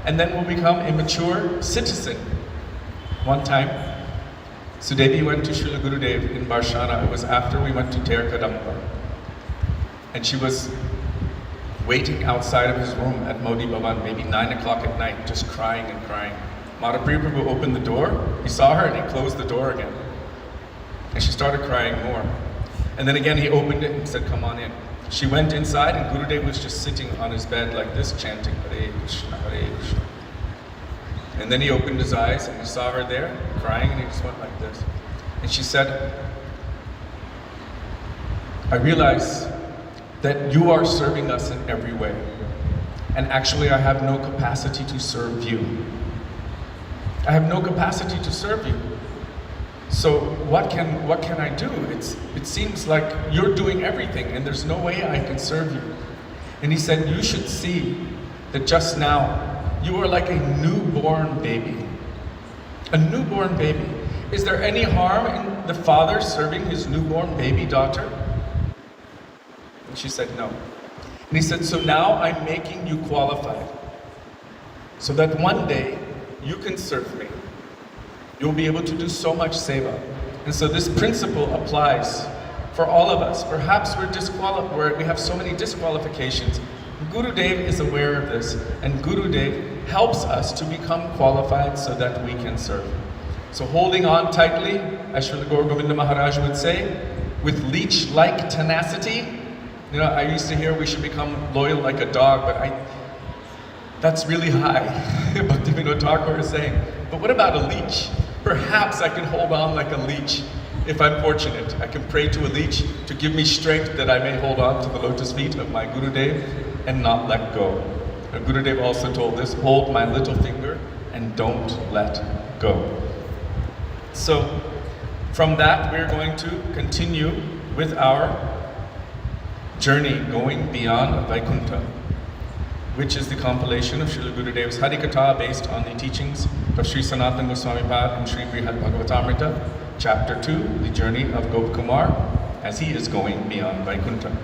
and then will become a mature citizen. One time, Sudevi went to Srila Gurudev in Barshana. It was after we went to Ter Kadamba. And she was waiting outside of his room at Modi Bhavan, maybe 9 o'clock at night, just crying and crying. Madhapriya Prabhu opened the door, he saw her and he closed the door again. And she started crying more. And then again he opened it and said, come on in. She went inside and Gurudev was just sitting on his bed like this, chanting Hare Krishna, Hare Krishna. And then he opened his eyes and he saw her there, crying, and he just went like this. And she said, I realize that you are serving us in every way. And actually I have no capacity to serve you. I have no capacity to serve you. So what can I do? It seems like you're doing everything and there's no way I can serve you. And he said, you should see that just now you are like a newborn baby. A newborn baby. Is there any harm in the father serving his newborn baby daughter? And she said, no. And he said, so now I'm making you qualified. So that one day you can serve me. You'll be able to do so much seva. And so this principle applies for all of us. Perhaps we have so many disqualifications. Gurudev is aware of this, and Gurudev helps us to become qualified so that we can serve. So holding on tightly, as Srila Gaur Govinda Maharaj would say, with leech-like tenacity. You know, I used to hear we should become loyal like a dog, but that's really high. Bhaktivinoda Thakur is saying, but what about a leech? Perhaps I can hold on like a leech if I'm fortunate. I can pray to a leech to give me strength that I may hold on to the lotus feet of my Gurudev and not let go. And Gurudev also told this, hold my little finger and don't let go. So from that, we're going to continue with our journey going beyond Vaikuntha, which is the compilation of Srila Gurudev's Harikatha based on the teachings of Sri Sanatana Goswami Pad and Sri Brihad Bhagavatamrita, Chapter 2, the journey of Gopakumar as he is going beyond Vaikuntha.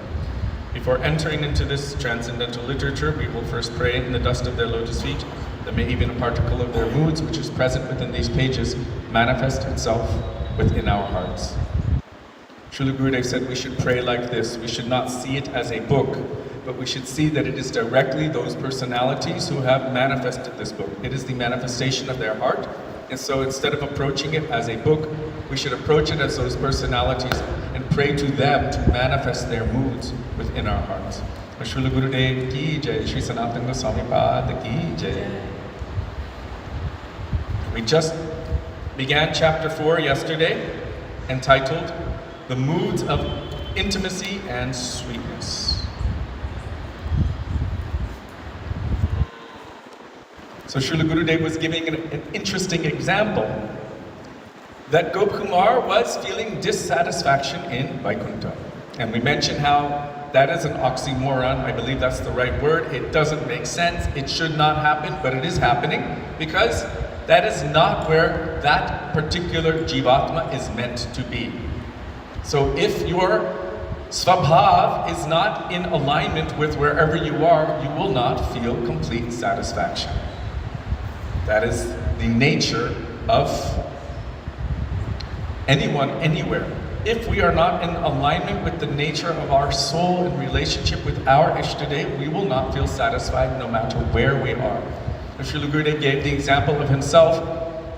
Before entering into this transcendental literature, we will first pray in the dust of their lotus feet, that may even a particle of their moods, which is present within these pages, manifest itself within our hearts. Srila Gurudev said we should pray like this. We should not see it as a book, but we should see that it is directly those personalities who have manifested this book. It is the manifestation of their heart. And so instead of approaching it as a book, we should approach it as those personalities and pray to them to manifest their moods within our hearts. Srila Gurudev ki jai, Sri Sanatana Goswami Pad ki jai. We just began chapter 4 yesterday, entitled The Moods of Intimacy and Sweetness. So Srila Gurudev was giving an interesting example that Gopakumar was feeling dissatisfaction in Vaikuntha. And we mentioned how that is an oxymoron. I believe that's the right word. It doesn't make sense. It should not happen, but it is happening because that is not where that particular Jivatma is meant to be. So if your Svabhav is not in alignment with wherever you are, you will not feel complete satisfaction. That is the nature of anyone, anywhere. If we are not in alignment with the nature of our soul in relationship with our Ishtadev, we will not feel satisfied no matter where we are. Srila Gurudev gave the example of himself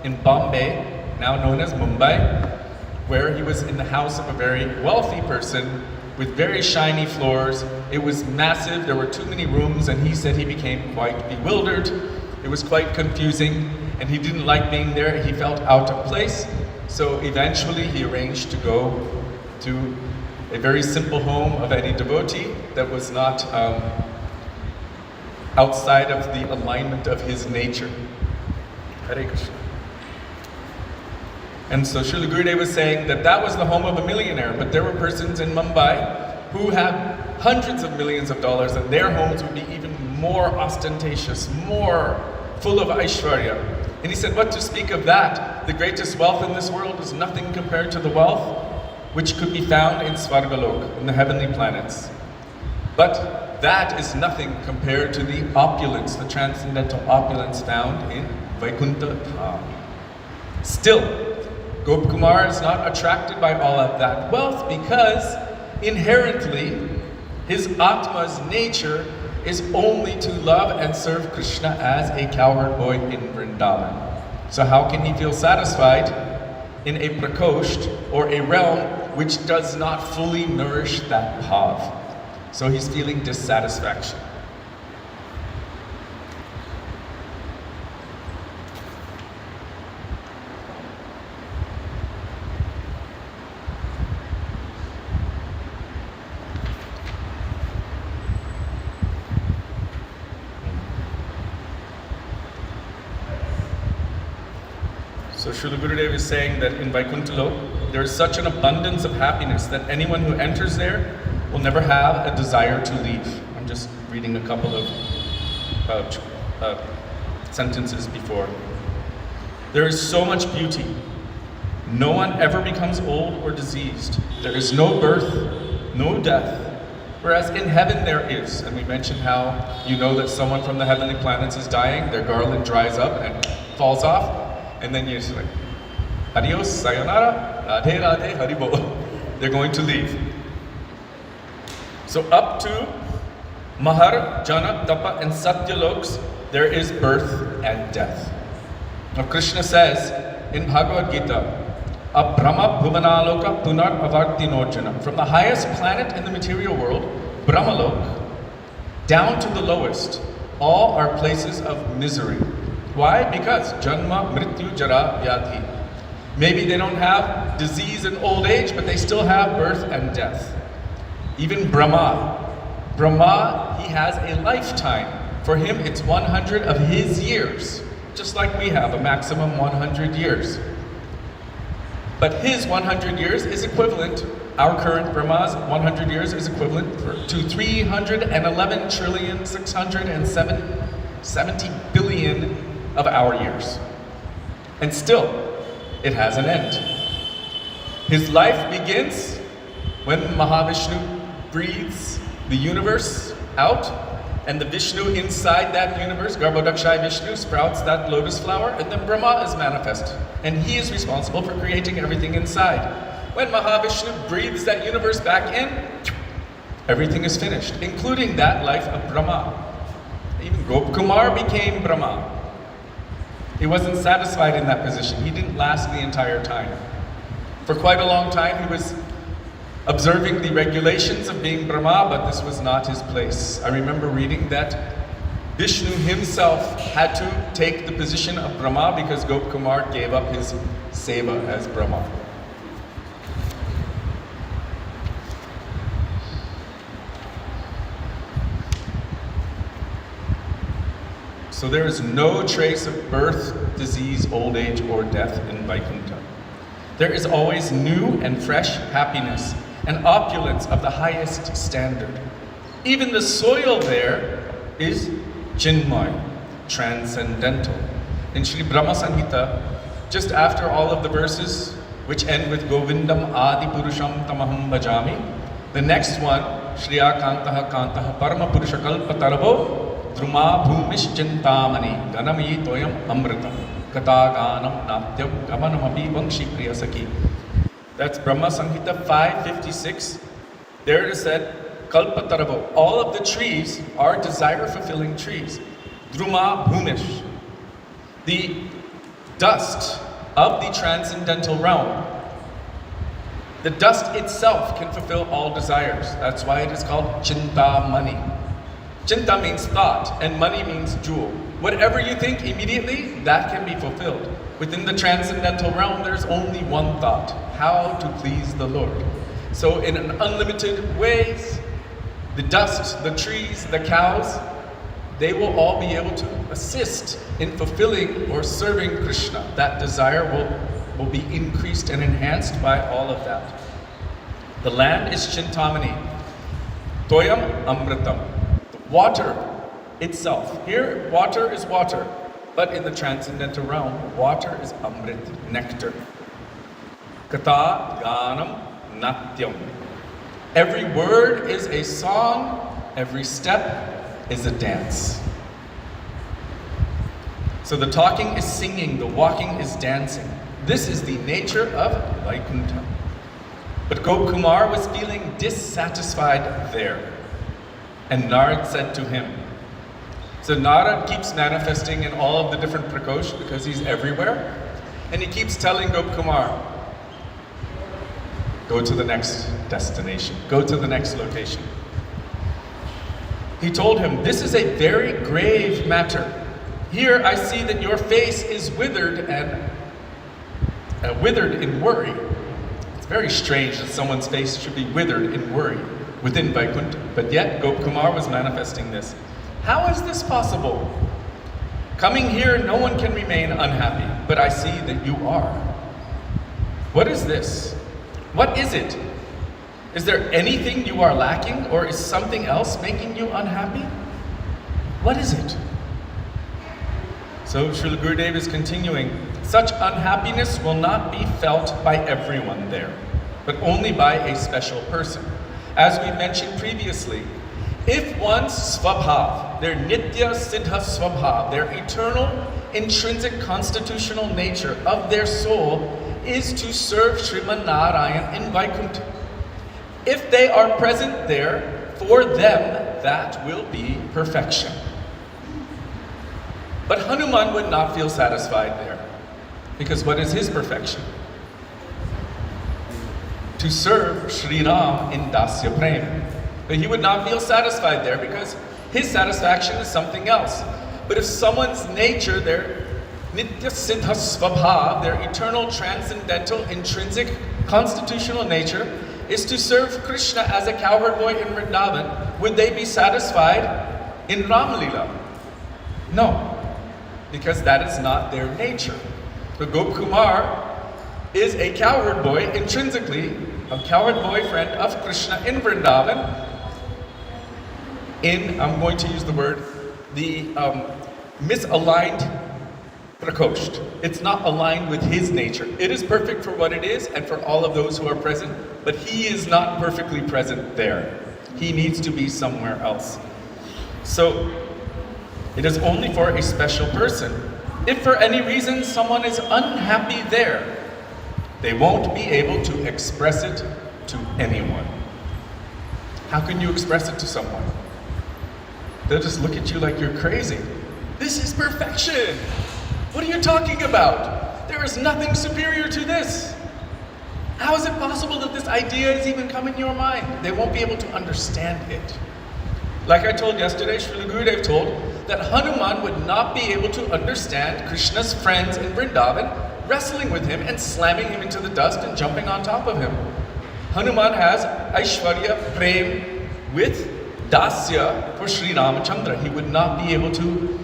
in Bombay, now known as Mumbai, where he was in the house of a very wealthy person with very shiny floors. It was massive, there were too many rooms, and he said he became quite bewildered. It was quite confusing, and he didn't like being there. He felt out of place. So eventually he arranged to go to a very simple home of any devotee that was not outside of the alignment of his nature. Hare Krishna. And so Srila Gurudev was saying that that was the home of a millionaire, but there were persons in Mumbai who had hundreds of millions of dollars, and their homes would be even more ostentatious, more full of Aishwarya. And he said, what to speak of that? The greatest wealth in this world is nothing compared to the wealth which could be found in Svargalok, in the heavenly planets. But that is nothing compared to the opulence, the transcendental opulence found in Vaikuntha Dham. Still, Gopakumar is not attracted by all of that wealth because inherently his Atma's nature is only to love and serve Krishna as a cowherd boy in Vrindavan. So how can he feel satisfied in a prakosht or a realm which does not fully nourish that bhav? So he's feeling dissatisfaction. So Srila Gurudev is saying that in Vaikuntha Lok, there is such an abundance of happiness that anyone who enters there will never have a desire to leave. I'm just reading a couple of sentences before. There is so much beauty. No one ever becomes old or diseased. There is no birth, no death. Whereas in heaven there is. And we mentioned how you know that someone from the heavenly planets is dying, their garland dries up and falls off, and then you're just like, adios, sayonara, radhe radhe, haribo. They're going to leave. So up to Mahar, Jana, Tapa, and Satyaloks, there is birth and death. Now Krishna says in Bhagavad Gita, Brahma Bhuvanaloka Punar Avartinojana. From the highest planet in the material world, Brahmalok, down to the lowest, all are places of misery. Why? Because Janma, Mrityu, Jara, Vyadhi. Maybe they don't have disease and old age, but they still have birth and death. Even Brahma, he has a lifetime. For him, it's 100 of his years, just like we have a maximum 100 years. But his 100 years is equivalent, our current Brahma's 100 years is equivalent to 311 trillion 670 billion of our years. And still, it has an end. His life begins when Mahavishnu breathes the universe out, and the Vishnu inside that universe, Garbhodakshai Vishnu, sprouts that lotus flower, and then Brahma is manifest. And he is responsible for creating everything inside. When Mahavishnu breathes that universe back in, everything is finished, including that life of Brahma. Even Gopkumar became Brahma. He wasn't satisfied in that position. He didn't last the entire time. For quite a long time, he was observing the regulations of being Brahma, but this was not his place. I remember reading that Vishnu himself had to take the position of Brahma because Gopkumar gave up his seva as Brahma. So there is no trace of birth, disease, old age, or death in Vaikuntha. There is always new and fresh happiness and opulence of the highest standard. Even the soil there is Chinmay, transcendental. In Sri Brahma Samhita, just after all of the verses which end with Govindam Adi Purusham Tamaham Bhajami, the next one, Shriya Kantaha Kantaha Parama Purusha Kalpa Tarabo, Druma Bhumish Chintamani, Ganami Toyam Amritam, Kataganam Natyam, Gamanamapi Vangshi Priyasaki. That's Brahma Samhita 556. There it is said, Kalpataravo. All of the trees are desire-fulfilling trees. Druma Bhumish. The dust of the transcendental realm. The dust itself can fulfill all desires. That's why it is called Chintamani. Chinta means thought, and money means jewel. Whatever you think immediately, that can be fulfilled. Within the transcendental realm, there's only one thought: how to please the Lord. So in an unlimited ways, the dust, the trees, the cows, they will all be able to assist in fulfilling or serving Krishna. That desire will be increased and enhanced by all of that. The land is Chintamani. Toyam Amritam. The water itself. Here, water is water. But in the transcendental realm, water is Amrit, nectar. Kata Ganam Natyam. Every word is a song, every step is a dance. So the talking is singing, the walking is dancing. This is the nature of Vaikuntha. But Gopkumar was feeling dissatisfied there. And Narad said to him, so Narad keeps manifesting in all of the different prakosh because he's everywhere. And he keeps telling Gopkumar, go to the next destination, go to the next location. He told him, this is a very grave matter. Here I see that your face is withered and withered in worry. It's very strange that someone's face should be withered in worry within Vaikuntha. But yet Gopkumar was manifesting this. How is this possible? Coming here, no one can remain unhappy, but I see that you are. What is this? What is it? Is there anything you are lacking, or is something else making you unhappy? What is it? So Srila Gurudev is continuing. Such unhappiness will not be felt by everyone there, but only by a special person. As we mentioned previously, If one's swabhav, their nitya siddha swabhav, their eternal intrinsic constitutional nature of their soul is to serve Sriman Narayan in Vaikuntha. If they are present there, for them that will be perfection. But Hanuman would not feel satisfied there, because what is his perfection? To serve Sri Ram in Dasya Prem. But he would not feel satisfied there because his satisfaction is something else. But if someone's nature, their nitya siddha svabha, their eternal, transcendental, intrinsic, constitutional nature, is to serve Krishna as a cowherd boy in Vrindavan, would they be satisfied in Ramalila? No, because that is not their nature. The Gop Kumar is a cowherd boy, intrinsically, a cowherd boyfriend of Krishna in Vrindavan, in, I'm going to use the word, the misaligned prakosht. It's not aligned with his nature. It is perfect for what it is and for all of those who are present, but he is not perfectly present there. He needs to be somewhere else. So, it is only for a special person. If for any reason someone is unhappy there, they won't be able to express it to anyone. How can you express it to someone? They'll just look at you like you're crazy. This is perfection! What are you talking about? There is nothing superior to this. How is it possible that this idea has even come in your mind? They won't be able to understand it. Like I told yesterday, Srila Gurudev told that Hanuman would not be able to understand Krishna's friends in Vrindavan wrestling with him and slamming him into the dust and jumping on top of him. Hanuman has Aishwarya, Prem with Dasya for Sri Ramachandra. He would not be able to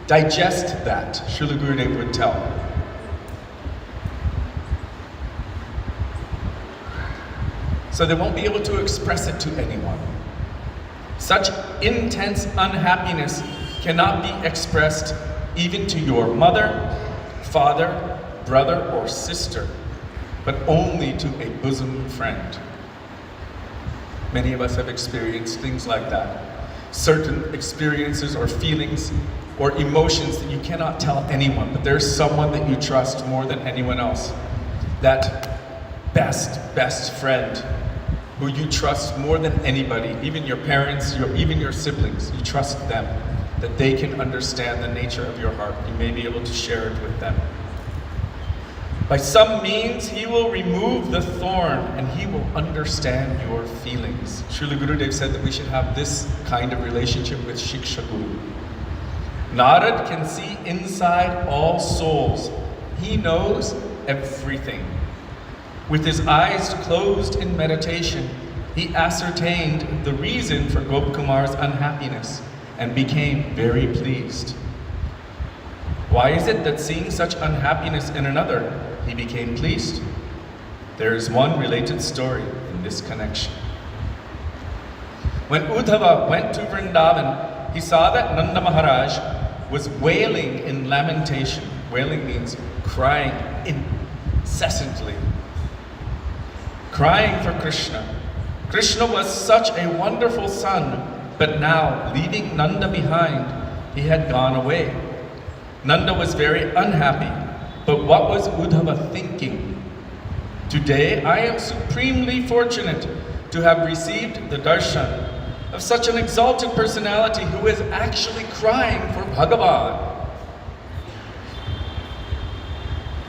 digest that, Srila Gurudev would tell. So they won't be able to express it to anyone. Such intense unhappiness cannot be expressed even to your mother, father, brother, or sister, but only to a bosom friend. Many of us have experienced things like that. Certain experiences or feelings or emotions that you cannot tell anyone, but there's someone that you trust more than anyone else. That best friend who you trust more than anybody, even your parents, even your siblings, you trust them, that they can understand the nature of your heart. You may be able to share it with them. By some means, he will remove the thorn and he will understand your feelings. Srila Gurudev said that we should have this kind of relationship with Shiksha Guru. Narad can see inside all souls. He knows everything. With his eyes closed in meditation, he ascertained the reason for Gopkumar's unhappiness and became very pleased. Why is it that seeing such unhappiness in another, he became pleased? There is one related story in this connection. When Uddhava went to Vrindavan, he saw that Nanda Maharaj was wailing in lamentation. Wailing means crying incessantly. Crying for Krishna. Krishna was such a wonderful son, but now, leaving Nanda behind, he had gone away. Nanda was very unhappy, but what was Uddhava thinking? Today, I am supremely fortunate to have received the darshan of such an exalted personality who is actually crying for Bhagavan.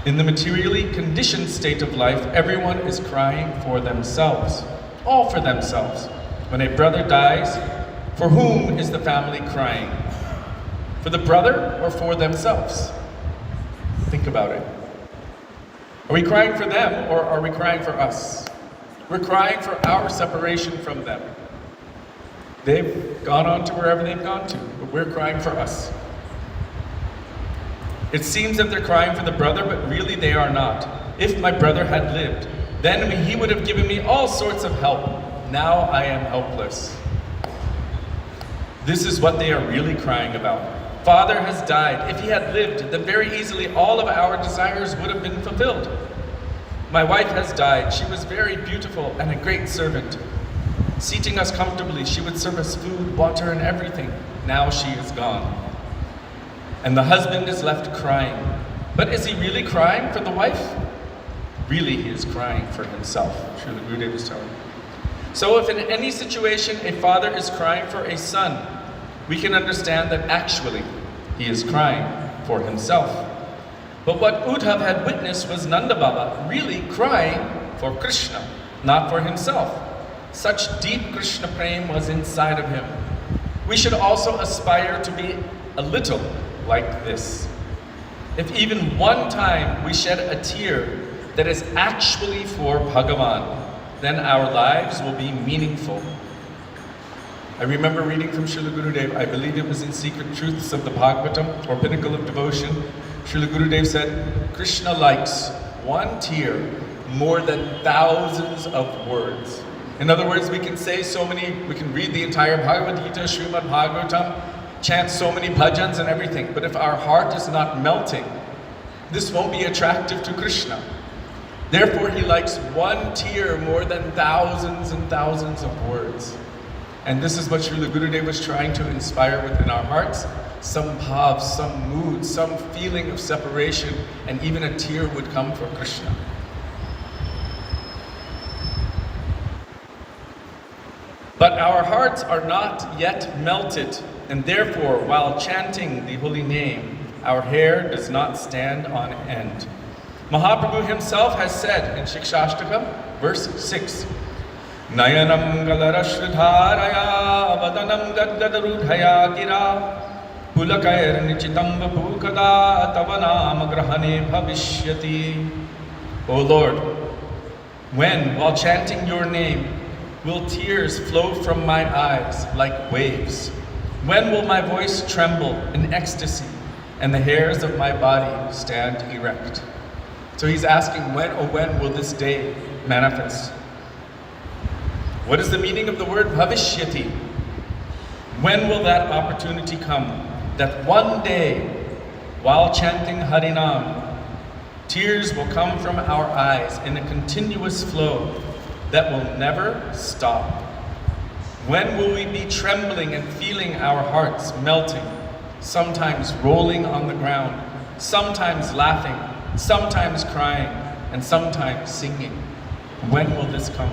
In the materially conditioned state of life, everyone is crying for themselves, all for themselves. When a brother dies, for whom is the family crying? For the brother or for themselves? Think about it. Are we crying for them or are we crying for us? We're crying for our separation from them. They've gone on to wherever they've gone to, but we're crying for us. It seems that they're crying for the brother, but really they are not. If my brother had lived, then he would have given me all sorts of help. Now I am helpless. This is what they are really crying about. Father has died. If he had lived, then very easily all of our desires would have been fulfilled. My wife has died. She was very beautiful and a great servant. seating us comfortably. She would serve us food, water, and everything. Now she is gone. And the husband is left crying. But is he really crying for the wife? Really, he is crying for himself, Srila Gurudev was telling. So if in any situation a father is crying for a son, we can understand that actually he is crying for himself. But what Uddhav had witnessed was Nanda Baba really crying for Krishna, not for himself. Such deep Krishna prem was inside of him. We should also aspire to be a little like this. If even one time we shed a tear that is actually for Bhagavan, then our lives will be meaningful. I remember reading from Srila Gurudev, I believe it was in Secret Truths of the Bhagavatam, or Pinnacle of Devotion. Srila Gurudev said, Krishna likes one tear more than thousands of words. In other words, we can read the entire Bhagavad Gita, Srimad Bhagavatam, chant so many bhajans and everything, but if our heart is not melting, this won't be attractive to Krishna. Therefore, he likes one tear more than thousands and thousands of words. And this is what Srila Gurudev was trying to inspire within our hearts. Some bhav, some mood, some feeling of separation, and even a tear would come for Krishna. But our hearts are not yet melted, and therefore, while chanting the holy name, our hair does not stand on end. Mahaprabhu himself has said in Shikshashtakam, verse 6, Nayanam galarashridharaya vadanam gadgadarudhaya gira pulakair nichitam vapukada tavanam grahane bhavishyati. O Lord, when, while chanting your name, will tears flow from my eyes like waves? When will my voice tremble in ecstasy and the hairs of my body stand erect? So he's asking, when will this day manifest? What is the meaning of the word bhavishyati? When will that opportunity come? That one day, while chanting Harinam, tears will come from our eyes in a continuous flow that will never stop. When will we be trembling and feeling our hearts melting, sometimes rolling on the ground, sometimes laughing, sometimes crying, and sometimes singing? When will this come?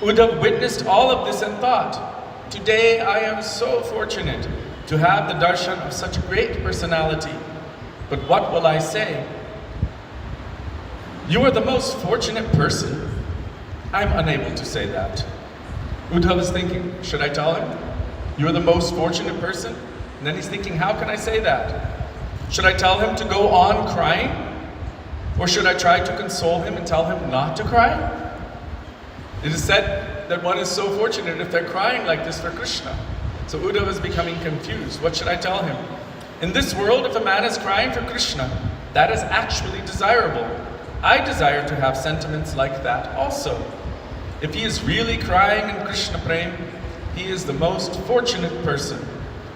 Uddhav witnessed all of this and thought, today I am so fortunate to have the darshan of such a great personality. But what will I say? You are the most fortunate person. I'm unable to say that. Uddhav is thinking, should I tell him? You're the most fortunate person? And then he's thinking, how can I say that? Should I tell him to go on crying? Or should I try to console him and tell him not to cry? It is said that one is so fortunate if they're crying like this for Krishna. So Uddhav is becoming confused. What should I tell him? In this world, if a man is crying for Krishna, that is actually desirable. I desire to have sentiments like that also. If he is really crying in Krishna Prem, he is the most fortunate person.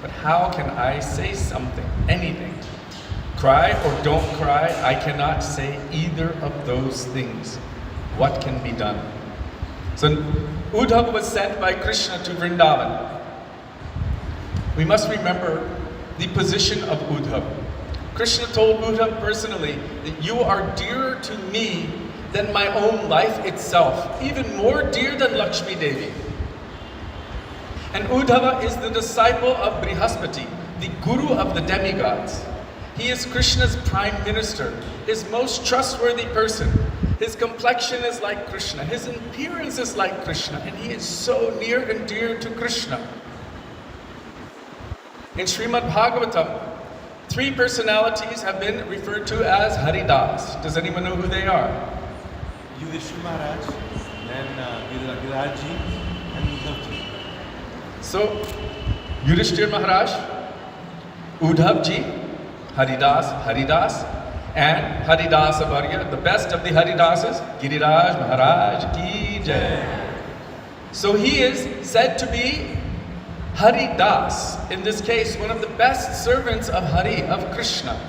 But how can I say something, anything? Cry or don't cry, I cannot say either of those things. What can be done? So Uddhav was sent by Krishna to Vrindavan. We must remember the position of Uddhav. Krishna told Uddhav personally that you are dearer to me than my own life itself, even more dear than Lakshmi Devi. And Uddhava is the disciple of Brihaspati, the guru of the demigods. He is Krishna's prime minister, his most trustworthy person. His complexion is like Krishna, his appearance is like Krishna, and he is so near and dear to Krishna. In Srimad Bhagavatam, 3 personalities have been referred to as Haridas. Does anyone know who they are? Yudhishthira Maharaj, then Girirajji, and Uddhavji. So, Yudhishthira Maharaj, Uddhavji, Haridas, and Haridasa Varya, the best of the Haridasas, Giriraj Maharaj Ki Jai. So he is said to be Haridas, in this case, one of the best servants of Hari, of Krishna.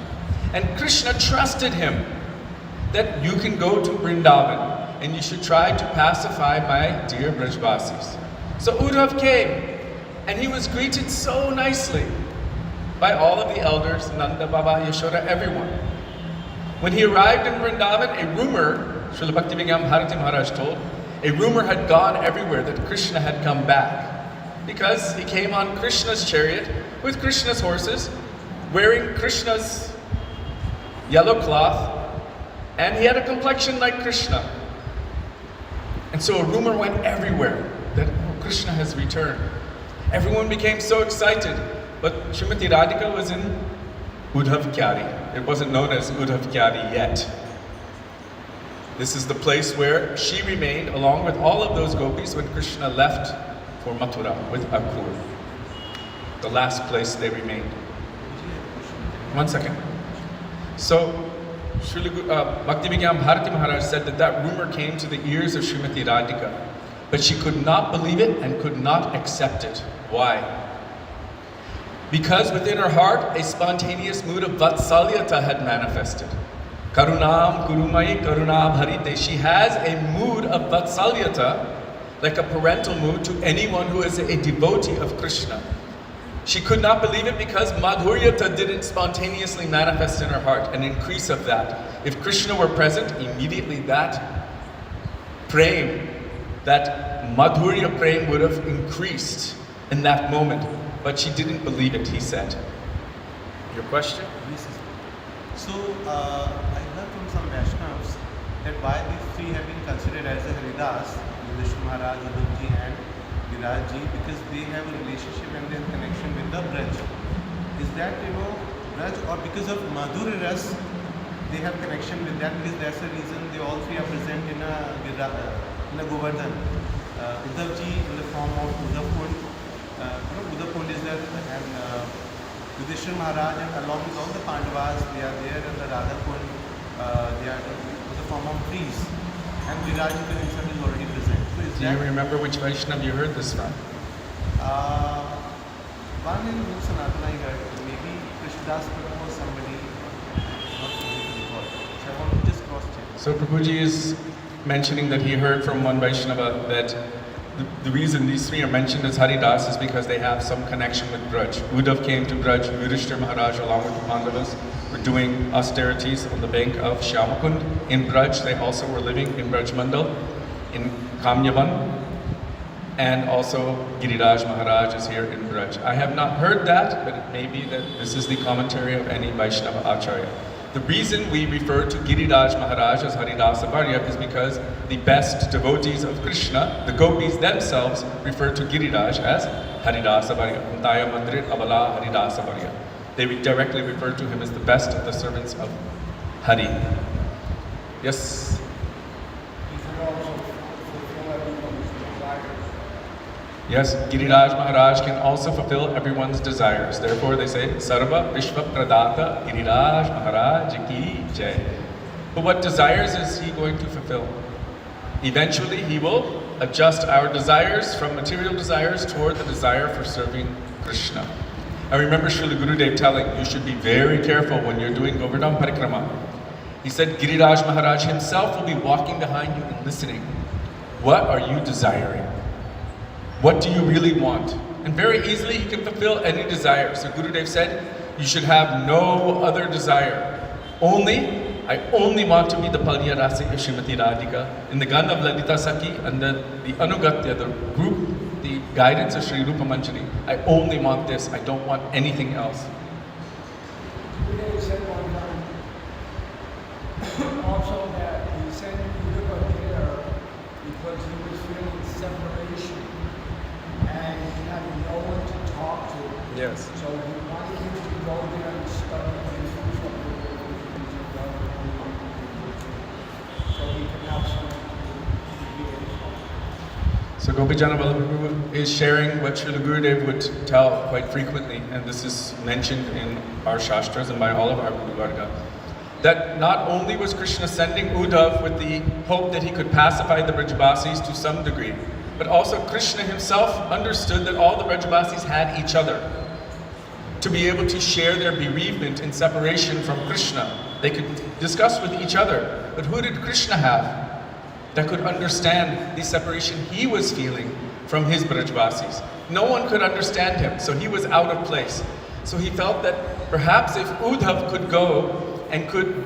And Krishna trusted him that you can go to Vrindavan and you should try to pacify my dear Brajvasis. So Uddhav came, and he was greeted so nicely by all of the elders, Nanda, Baba, Yashoda, everyone. When he arrived in Vrindavan, a rumor, Srila Bhaktivinoda Bharati Maharaj told, a rumor had gone everywhere that Krishna had come back, because he came on Krishna's chariot with Krishna's horses, wearing Krishna's yellow cloth, and he had a complexion like Krishna. And so a rumor went everywhere that Krishna has returned. Everyone became so excited, but Srimati Radhika was in Uddhav Kyari. It wasn't known as Uddhav Kyari yet. This is the place where she remained along with all of those gopis when Krishna left for Mathura with Akur. The last place they remained. 1 second. So, Bhaktivinoda Bharati Maharaj said that rumor came to the ears of Srimati Radhika, but she could not believe it and could not accept it. Why? Because within her heart, a spontaneous mood of Vatsalyata had manifested. Karunam Kurumai Karunam Harite. She has a mood of Vatsalyata, like a parental mood to anyone who is a devotee of Krishna. She could not believe it because Madhuryata didn't spontaneously manifest in her heart, an increase of that. If Krishna were present, immediately that prem, that Madhurya prem would have increased in that moment. But she didn't believe it, he said. Your question? Yes. So, I heard from some Vaishnavas that why these three have been considered as a Haridas, Vishnu Maharaj, Uddhavji and Virajji, because they have a relationship and their connection with the Braj. Is that, Braj, or because of Madhurya Ras, they have connection with that, because that's the reason they all three are present in a Govardhan. Uddhavji in the form of Uddhav Kund, Uddhav Kund is there, and Yudhishthira Maharaj, and along with all the Pandavas, they are there, and the Radha Kund, they are in the form of trees. And Virajji himself is already present. So is Do you remember which Vaishnav you heard this from? One in Sanatana I heard, maybe Krishnadas Prabhu or somebody, not able to recall. So I want to just cross-check. So Prabhuji is mentioning that he heard from one Vaishnava that the reason these three are mentioned as Haridas is because they have some connection with Braj. Uddhav came to Braj, Yudhishthira Maharaj along with the Pandavas were doing austerities on the bank of Shyamakund. In Braj, they also were living in Braj Mandal, in Kamyavan, and also Giriraj Maharaj is here in Braj. I have not heard that, but it may be that this is the commentary of any Vaishnava Acharya. The reason we refer to Giriraj Maharaj as Haridasa Varya is because the best devotees of Krishna, the gopis themselves, refer to Giriraj as Haridasa Varya. Untaya Mandrit Abala Haridasa Varya. They directly refer to him as the best of the servants of Hari. Yes? Yes, Giriraj Maharaj can also fulfill everyone's desires. Therefore they say, Sarva Vishwa Pradata Giriraj Maharaj Ki Jai. But what desires is he going to fulfill? Eventually he will adjust our desires from material desires toward the desire for serving Krishna. I remember Srila Gurudev telling, you should be very careful when you're doing Govardhan Parikrama. He said, Giriraj Maharaj himself will be walking behind you and listening. What are you desiring? What do you really want? And very easily he can fulfill any desire. So Gurudev said, you should have no other desire. I only want to be the Palya Rasi of Srimati Radhika. In the gun of Lalita Saki, under the Anugatya, the group, the guidance of Sri Rupa Manjari, I only want this. I don't want anything else. Gurudev said one time also that he sent Uddhava there because he was feeling separation and he had no one to talk to. Yes. So he wanted him to go there and study issues of the so he could have someone to be able to. So Gopijana Vallabha is sharing what Srila Gurudev would tell quite frequently, and this is mentioned in our Shastras and by all of our Guru Varga, that not only was Krishna sending Uddhav with the hope that he could pacify the Brajavasis to some degree, but also Krishna himself understood that all the Brajavasis had each other to be able to share their bereavement and separation from Krishna. They could discuss with each other, but who did Krishna have that could understand the separation he was feeling from his Brajvasis. No one could understand him, so he was out of place. So he felt that perhaps if Uddhav could go and could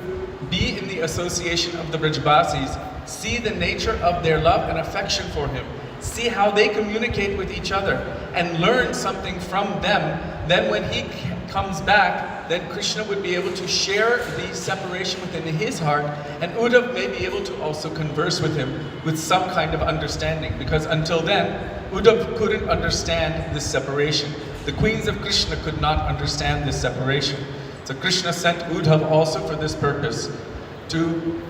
be in the association of the Brajvasis, see the nature of their love and affection for him, see how they communicate with each other, and learn something from them, then when he comes back, then Krishna would be able to share the separation within his heart, and Uddhav may be able to also converse with him with some kind of understanding, because until then, Uddhav couldn't understand this separation. The queens of Krishna could not understand this separation. So Krishna sent Uddhav also for this purpose, to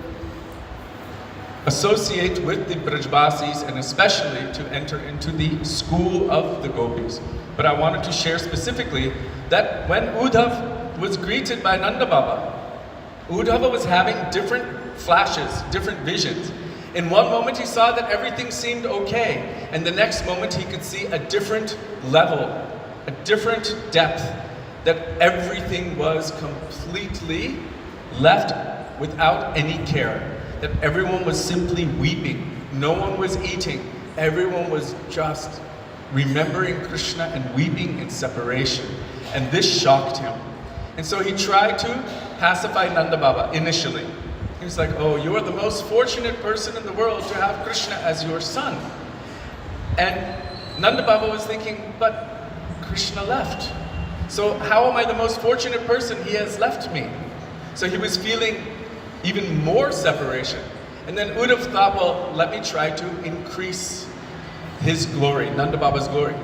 associate with the Brajvasis and especially to enter into the school of the gopis. But I wanted to share specifically that when Uddhav was greeted by Nanda Baba, Uddhava was having different flashes, different visions. In one moment he saw that everything seemed okay, and the next moment he could see a different level, a different depth, that everything was completely left without any care. That everyone was simply weeping, no one was eating, everyone was just remembering Krishna and weeping in separation. And this shocked him. And so he tried to pacify Nanda Baba initially. He was like, oh, you are the most fortunate person in the world to have Krishna as your son. And Nanda Baba was thinking, but Krishna left. So how am I the most fortunate person? He has left me. So he was feeling even more separation. And then Uddhav thought, well, let me try to increase his glory, Nanda Baba's glory.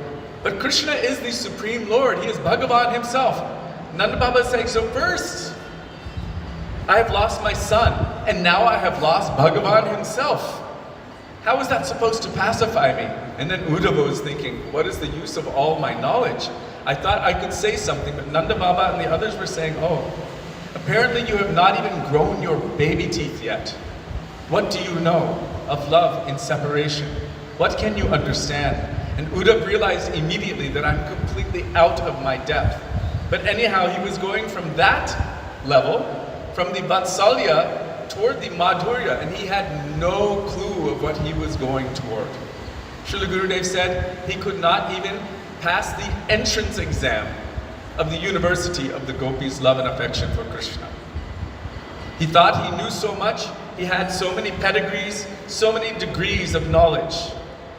But Krishna is the Supreme Lord. He is Bhagavan himself. Nanda Baba is saying, so first, I have lost my son, and now I have lost Bhagavan himself. How is that supposed to pacify me? And then Uddhava was thinking, what is the use of all my knowledge? I thought I could say something, but Nanda Baba and the others were saying, oh, apparently you have not even grown your baby teeth yet. What do you know of love in separation? What can you understand? And Uddhav realized immediately that I'm completely out of my depth. But anyhow, he was going from that level, from the Vatsalya toward the Madhurya, and he had no clue of what he was going toward. Srila Gurudev said he could not even pass the entrance exam of the University of the Gopis' love and affection for Krishna. He thought he knew so much, he had so many pedigrees, so many degrees of knowledge.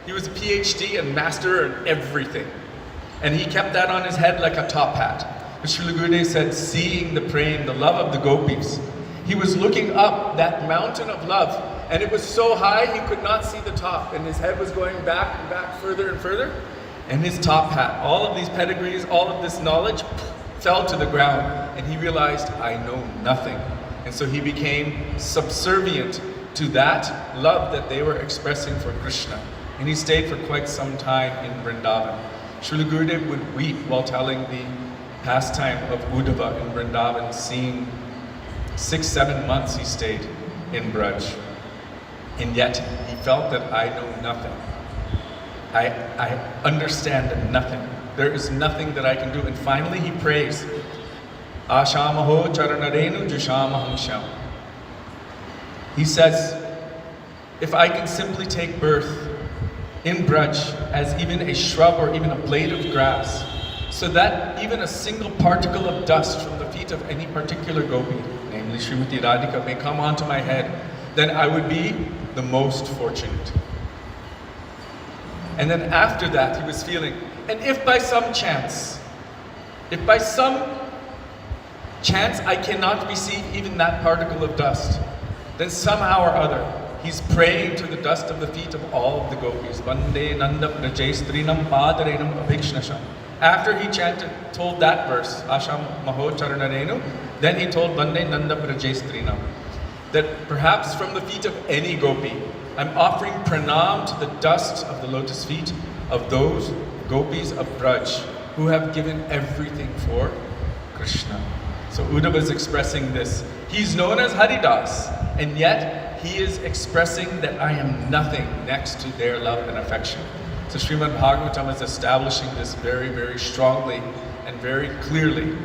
He was a PhD and master in everything. And he kept that on his head like a top hat. But Srila Gurudev said, seeing the prem, the love of the gopis, he was looking up that mountain of love, and it was so high he could not see the top, and his head was going back and back further and further. And his top hat, all of these pedigrees, all of this knowledge fell to the ground, and he realized, I know nothing. And so he became subservient to that love that they were expressing for Krishna. And he stayed for quite some time in Vrindavan. Srila Gurudev would weep while telling the pastime of Uddhava in Vrindavan, seeing 6-7 months he stayed in Braj. And yet he felt that I know nothing. I understand nothing. There is nothing that I can do. And finally he prays, Ashamaho charanarenu jushamaham sham. He says, if I can simply take birth in Braj as even a shrub or even a blade of grass, so that even a single particle of dust from the feet of any particular gopi, namely Srimati Radhika, may come onto my head, then I would be the most fortunate. And then after that he was feeling, and if by some chance I cannot receive even that particle of dust, then somehow or other, he's praying to the dust of the feet of all of the gopis. Vande Nanda Prajestrinam Padarenam Abhikshnasham. After he told that verse, Asham Maho Charanarenu, then he told Vande Nanda Prajestrinam, that perhaps from the feet of any gopi, I'm offering pranam to the dust of the lotus feet of those gopis of Braj who have given everything for Krishna. So Uddhava is expressing this. He's known as Haridas, and yet he is expressing that I am nothing next to their love and affection. So Srimad Bhagavatam is establishing this very, very strongly and very clearly.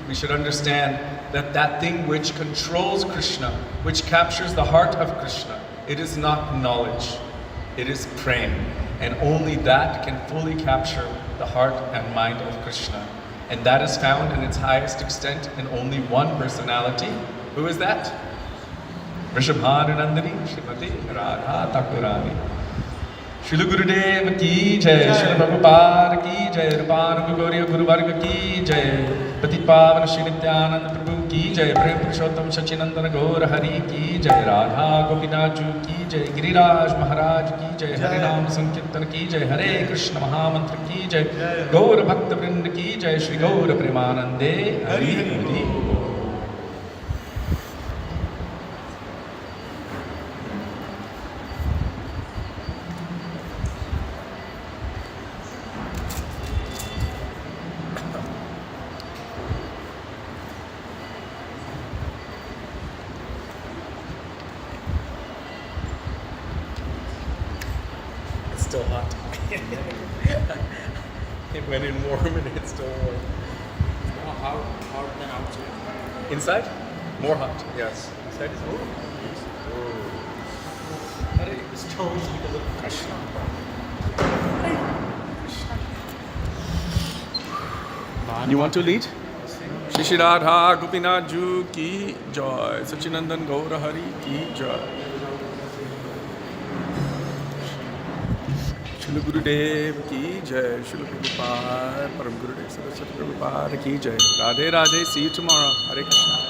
We should understand that that thing which controls Krishna, which captures the heart of Krishna, it is not knowledge, it is prem. And only that can fully capture the heart and mind of Krishna. And that is found in its highest extent in only one personality. Who is that? Vrishabhananandani Srimati Radha Thakurani. Srila Gurudev ki jai, Srila Prabhupada ki jai, Rupanuga Gauriya Guru Varga ki jai, Patipavan Shri Nityananda Prabhu ki jai, Prem Purushottam Sachinandana Gaur Hari ki jai, Radha Gopinaju ki jai, Giriraj Maharaj ki jai, Harinam Sankirtan ki jai, Hare Krishna Mahamantra ki jai, Gaur Bhakta Vrind ki jai, Shri Gaur Premanande Hari Hari. Still hot. It went in warm and it's still warm. More hot than outside. Inside? More hot, yes. Inside is warm. Hare Krishna. You want to lead? Shri Shri Radha Gopinath Ju ki joy. Sachinandan Gaura Hari ki joy. Srila Gurudev ki jai. Srila Prabhupada, Param Gurudev Saraswati Prabhupada ki jai. Radhe Radhe. See you tomorrow. Hare Krishna.